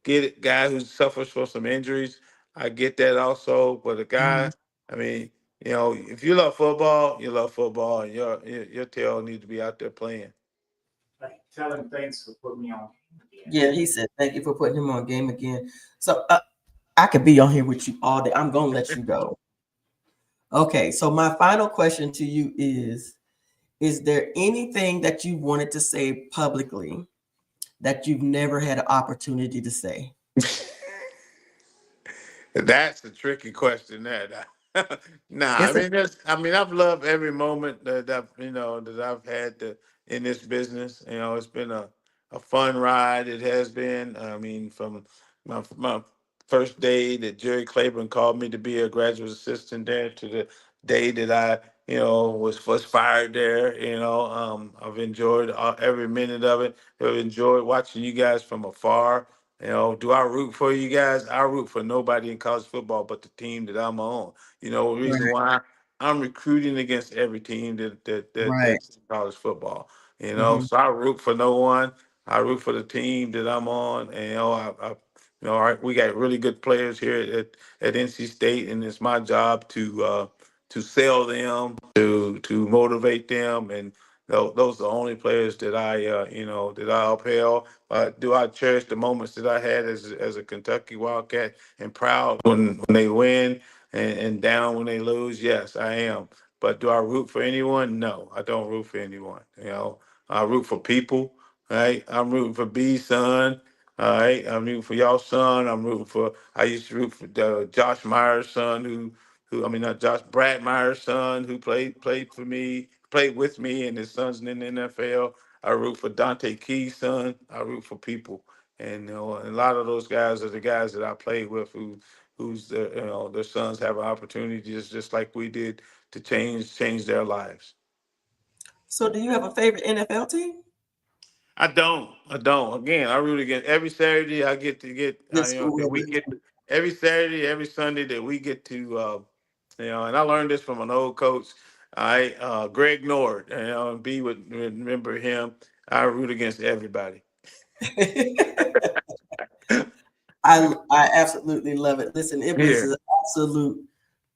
Get it, guy who suffers from some injuries. I get that also, but a guy, I mean, if you love football, you love football, and your tail needs to be out there playing. Like, tell him thanks for putting me on. Yeah, he said thank you for putting him on game again. So I could be on here with you all day. I'm gonna let you go. Okay, so my final question to you is there anything that you wanted to say publicly that you've never had an opportunity to say? That's a tricky question. Nah, I've loved every moment that I've had in this business. It's been a fun ride. It has been. I mean, from my first day that Jerry Claiborne called me to be a graduate assistant there to the day that I was fired there. I've enjoyed every minute of it. I've enjoyed watching you guys from afar. Do I root for you guys? I root for nobody in college football but the team that I'm on. The reason why I'm recruiting against every team that's in college football. So I root for no one. I root for the team that I'm on, and we got really good players here at NC State, and it's my job to sell them, to motivate them, and those are the only players that I upheld. Do I cherish the moments that I had as a Kentucky Wildcat and proud when they win and down when they lose? Yes, I am. But do I root for anyone? No, I don't root for anyone. I root for people. Right? I'm rooting for B's son. All right, I'm rooting for y'all's son. I used to root for Josh Myers' son, not Josh, Brad Myers' son, who played with me, and his son's in the NFL. I root for Dante Key's son. I root for people, and a lot of those guys are the guys that I played with, their sons have an opportunity just like we did to change their lives. So, do you have a favorite NFL team? I don't. Again, I root against every Saturday. I get that we get every Saturday, every Sunday that we get to, and I learned this from an old coach. Greg Nord, and B would remember him. I root against everybody. I absolutely love it. Listen, it was an absolute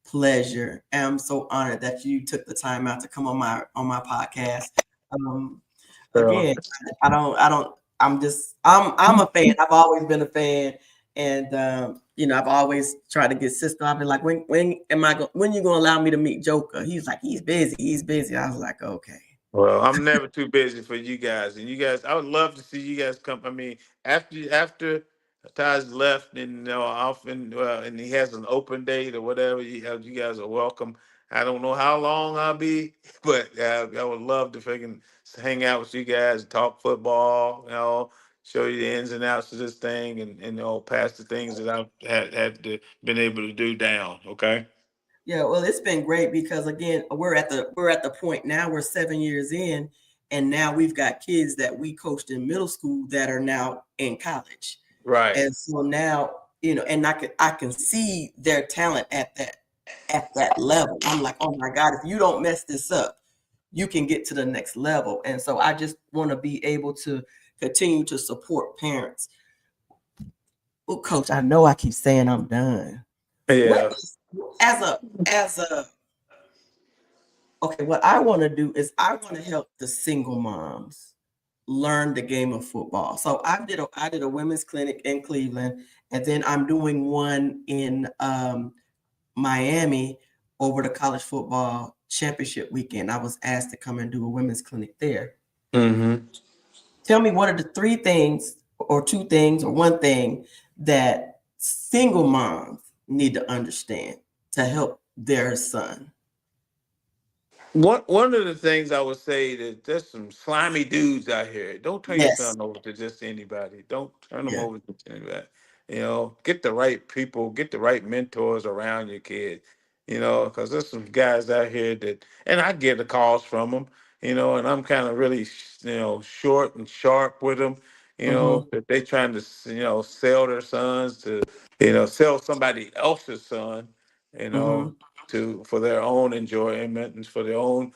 pleasure. I'm so honored that you took the time out to come on my podcast. Again, I'm a fan. I've always been a fan, and I've always tried to get Cisco. I've been like, when you gonna allow me to meet Joker? He's like, he's busy. I was like, okay. Well, I'm never too busy for you guys, and you guys, I would love to see you guys come. I mean, after Ty's left, and often, and he has an open date or whatever, you guys are welcome. I don't know how long I'll be, but I would love to freaking hang out with you guys, talk football, show you the ins and outs of this thing, and pass the things that I've been able to do down. Okay. Yeah, well, it's been great because again, we're at the point now. We're 7 years in, and now we've got kids that we coached in middle school that are now in college. Right. And so now, and I can see their talent at that level. I'm like, oh my God, if you don't mess this up, you can get to the next level. And so I just want to be able to continue to support parents. Oh, Coach, I know I keep saying I'm done. Yeah. Okay, what I want to do is I want to help the single moms learn the game of football. So I did a women's clinic in Cleveland, and then I'm doing one in Miami over the college football championship weekend. I was asked to come and do a women's clinic there. Mm-hmm. Tell me, what are the 3 things or 2 things or 1 thing that single moms need to understand to help their son? One of the things I would say that there's some slimy dudes out here. Don't turn your Yes. son over to just anybody. Don't turn them Yeah. over to anybody. Get the right people, get the right mentors around your kid. Because there's some guys out here that, and I get the calls from them. And I'm kind of really, short and sharp with them. Mm-hmm. That they trying to, sell their sons to, sell somebody else's son. You Mm-hmm. know, for their own enjoyment and for their own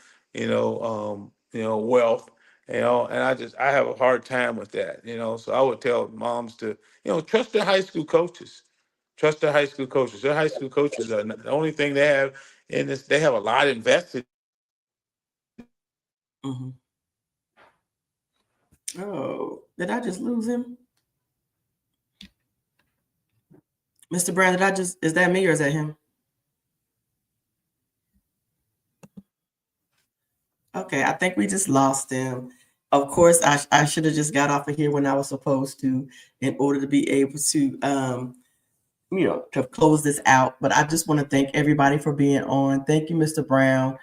wealth, and I have a hard time with that. So I would tell moms to trust their high school coaches. Trust their high school coaches. Their high school coaches are the only thing they have in this. They have a lot invested. Mm-hmm. Oh, did I just lose him? Mr. Brown, is that me or is that him? Okay, I think we just lost him. Of course, I should have just got off of here when I was supposed to in order to be able to to close this out. But I just want to thank everybody for being on. Thank you, Mr. Brown.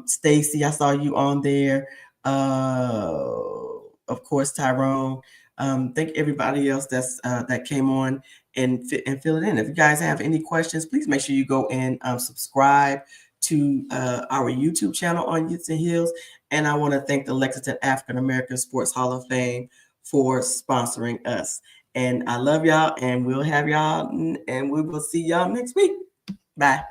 Stacy, I saw you on there. Of course, Tyrone. Thank everybody else that came on and fill it in. If you guys have any questions, please make sure you go and subscribe to our YouTube channel on Youths and Heels. And I want to thank the Lexington African American Sports Hall of Fame for sponsoring us. And I love y'all, and we'll have y'all, and we will see y'all next week. Bye.